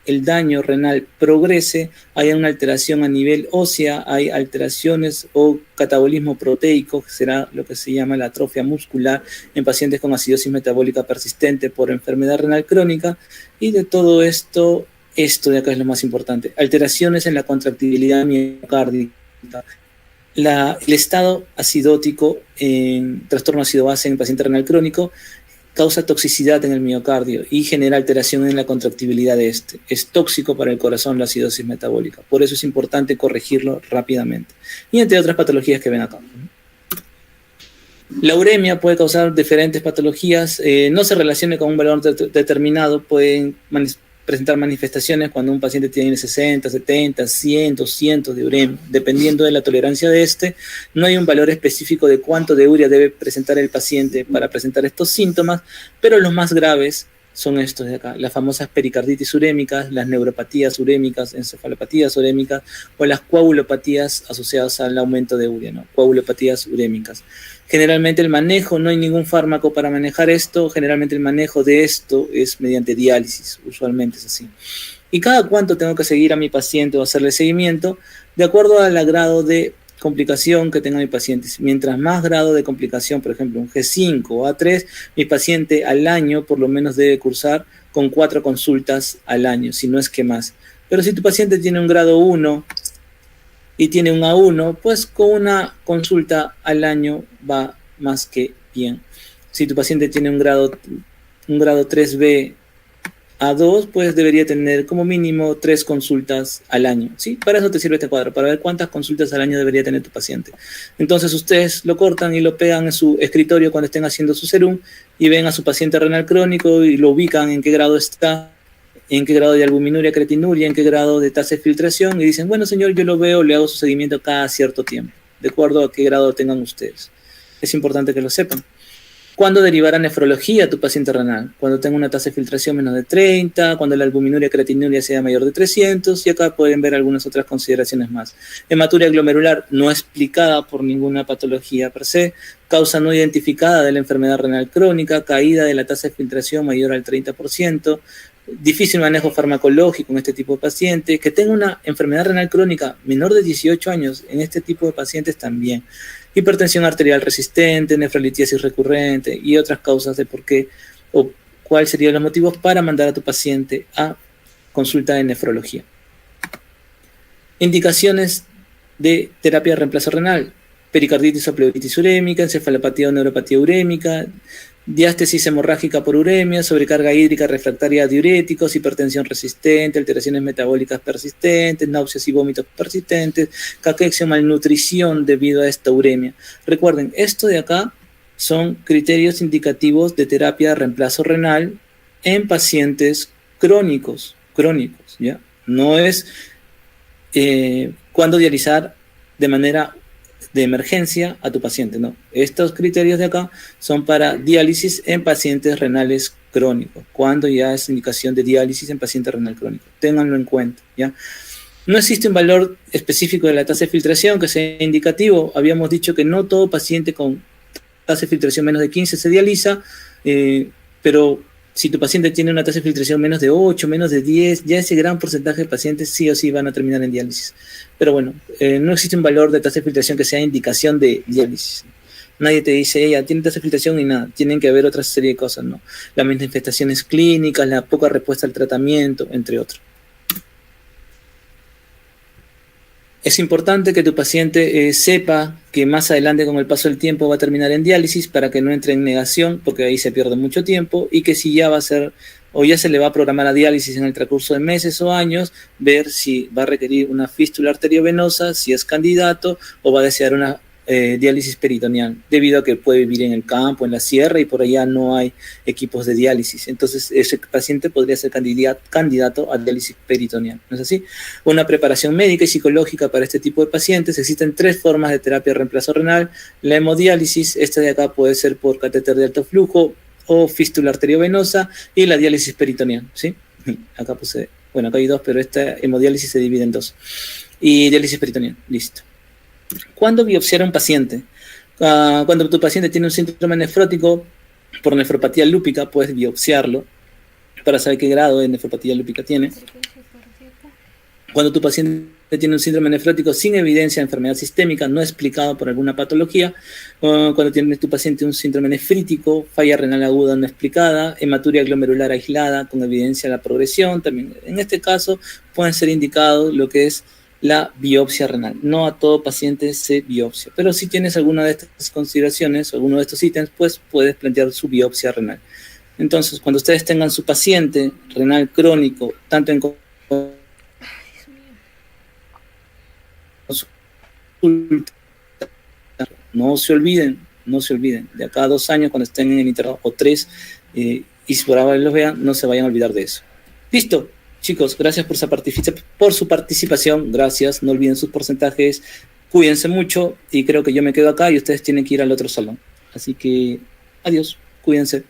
el daño renal progrese, haya una alteración a nivel ósea, hay alteraciones o catabolismo proteico, que será lo que se llama la atrofia muscular en pacientes con acidosis metabólica persistente por enfermedad renal crónica, y de todo esto de acá es lo más importante: alteraciones en la contractibilidad miocárdica. El estado acidótico en trastorno ácido-base en paciente renal crónico causa toxicidad en el miocardio y genera alteración en la contractibilidad de este. Es tóxico para el corazón la acidosis metabólica, por eso es importante corregirlo rápidamente. Y entre otras patologías que ven acá. La uremia puede causar diferentes patologías, no se relaciona con un valor determinado, pueden presentar manifestaciones cuando un paciente tiene 60, 70, 100, 200 de uremia, dependiendo de la tolerancia de no hay un valor específico de cuánto de urea debe presentar el paciente para presentar estos síntomas, pero los más graves son estos de acá: las famosas pericarditis urémicas, las neuropatías urémicas, encefalopatías urémicas o las coagulopatías asociadas al aumento de urea, ¿no? Coagulopatías urémicas. Generalmente el manejo, no hay ningún fármaco para manejar esto, generalmente el manejo de esto es mediante diálisis, usualmente es así. ¿Y cada cuánto tengo que seguir a mi paciente o hacerle seguimiento? De acuerdo al grado de complicación que tenga mi paciente. Mientras más grado de complicación, por ejemplo, un G5 o A3, mi paciente al año por lo menos debe cursar con 4 consultas al año, si no es que más. Pero si tu paciente tiene un grado 1 y tiene un A1, pues con una consulta al año va más que bien. Si tu paciente tiene un grado 3B A2, pues debería tener como mínimo 3 consultas al año, ¿sí? Para eso te sirve este cuadro, para ver cuántas consultas al año debería tener tu paciente. Entonces ustedes lo cortan y lo pegan en su escritorio cuando estén haciendo su serum y ven a su paciente renal crónico y lo ubican en qué grado está, en qué grado de albuminuria, cretinuria, en qué grado de tasa de filtración, y dicen: bueno, señor, yo lo veo, le hago su seguimiento cada cierto tiempo, de acuerdo a qué grado tengan ustedes. Es importante que lo sepan. ¿Cuándo derivará nefrología a tu paciente renal? Cuando tenga una tasa de filtración menos de 30, cuando la albuminuria cretinuria sea mayor de 300, y acá pueden ver algunas otras consideraciones más. Hematuria glomerular no explicada por ninguna patología per se, causa no identificada de la enfermedad renal crónica, caída de la tasa de filtración mayor al 30%, difícil manejo farmacológico en este tipo de pacientes, que tenga una enfermedad renal crónica menor de 18 años en este tipo de pacientes también. Hipertensión arterial resistente, nefrolitiasis recurrente y otras causas de por qué o cuáles serían los motivos para mandar a tu paciente a consulta de nefrología. Indicaciones de terapia de reemplazo renal: pericarditis o pleuritis urémica, encefalopatía o neuropatía urémica, diástesis hemorrágica por uremia, sobrecarga hídrica refractaria a diuréticos, hipertensión resistente, alteraciones metabólicas persistentes, náuseas y vómitos persistentes, caquexia o malnutrición debido a esta uremia. Recuerden, esto de acá son criterios indicativos de terapia de reemplazo renal en pacientes crónicos, ¿ya? No es cuándo dializar de manera de emergencia a tu paciente, no. Estos criterios de acá son para diálisis en pacientes renales crónicos, cuando ya es indicación de diálisis en paciente renal crónico. Ténganlo en cuenta, ¿ya? No existe un valor específico de la tasa de filtración que sea indicativo. Habíamos dicho que no todo paciente con tasa de filtración menos de 15 se dializa, pero si tu paciente tiene una tasa de filtración menos de 8, menos de 10, ya ese gran porcentaje de pacientes sí o sí van a terminar en diálisis. Pero bueno, no existe un valor de tasa de filtración que sea indicación de diálisis. Nadie te dice, ella tiene tasa de filtración ni nada. Tienen que haber otra serie de cosas, ¿no? Las manifestaciones clínicas, la poca respuesta al tratamiento, entre otros. Es importante que tu paciente sepa que más adelante con el paso del tiempo va a terminar en diálisis para que no entre en negación, porque ahí se pierde mucho tiempo, y que si ya va a ser o ya se le va a programar a diálisis en el transcurso de meses o años, ver si va a requerir una fístula arteriovenosa, si es candidato, o va a desear una diálisis peritoneal, debido a que puede vivir en el campo, en la sierra, y por allá no hay equipos de diálisis. Entonces, ese paciente podría ser candidato a diálisis peritoneal, ¿no es así? Una preparación médica y psicológica para este tipo de pacientes. Existen 3 formas de terapia de reemplazo renal. La hemodiálisis, esta de acá puede ser por catéter de alto flujo o fístula arteriovenosa, y la diálisis peritoneal, ¿sí? Acá puse, bueno, acá hay 2, pero esta hemodiálisis se divide en 2. Y diálisis peritoneal, listo. ¿Cuándo biopsiar a un paciente? Cuando tu paciente tiene un síndrome nefrótico por nefropatía lúpica, puedes biopsiarlo para saber qué grado de nefropatía lúpica tiene. Cuando tu paciente tiene un síndrome nefrótico sin evidencia de enfermedad sistémica, no explicado por alguna patología, cuando tiene tu paciente un síndrome nefrítico, falla renal aguda no explicada, hematuria glomerular aislada con evidencia de la progresión, también en este caso pueden ser indicados lo que es la biopsia renal. No a todo paciente se biopsia, pero si tienes alguna de estas consideraciones o alguno de estos ítems, pues puedes plantear su biopsia renal. Entonces, cuando ustedes tengan su paciente renal crónico, tanto en consulta, no se olviden, de acá a 2 años cuando estén en el internado, o 3, y si por ahora los vean, no se vayan a olvidar de eso. Listo. Chicos, gracias por su participación, gracias, no olviden sus porcentajes, cuídense mucho, y creo que yo me quedo acá y ustedes tienen que ir al otro salón. Así que, adiós, cuídense.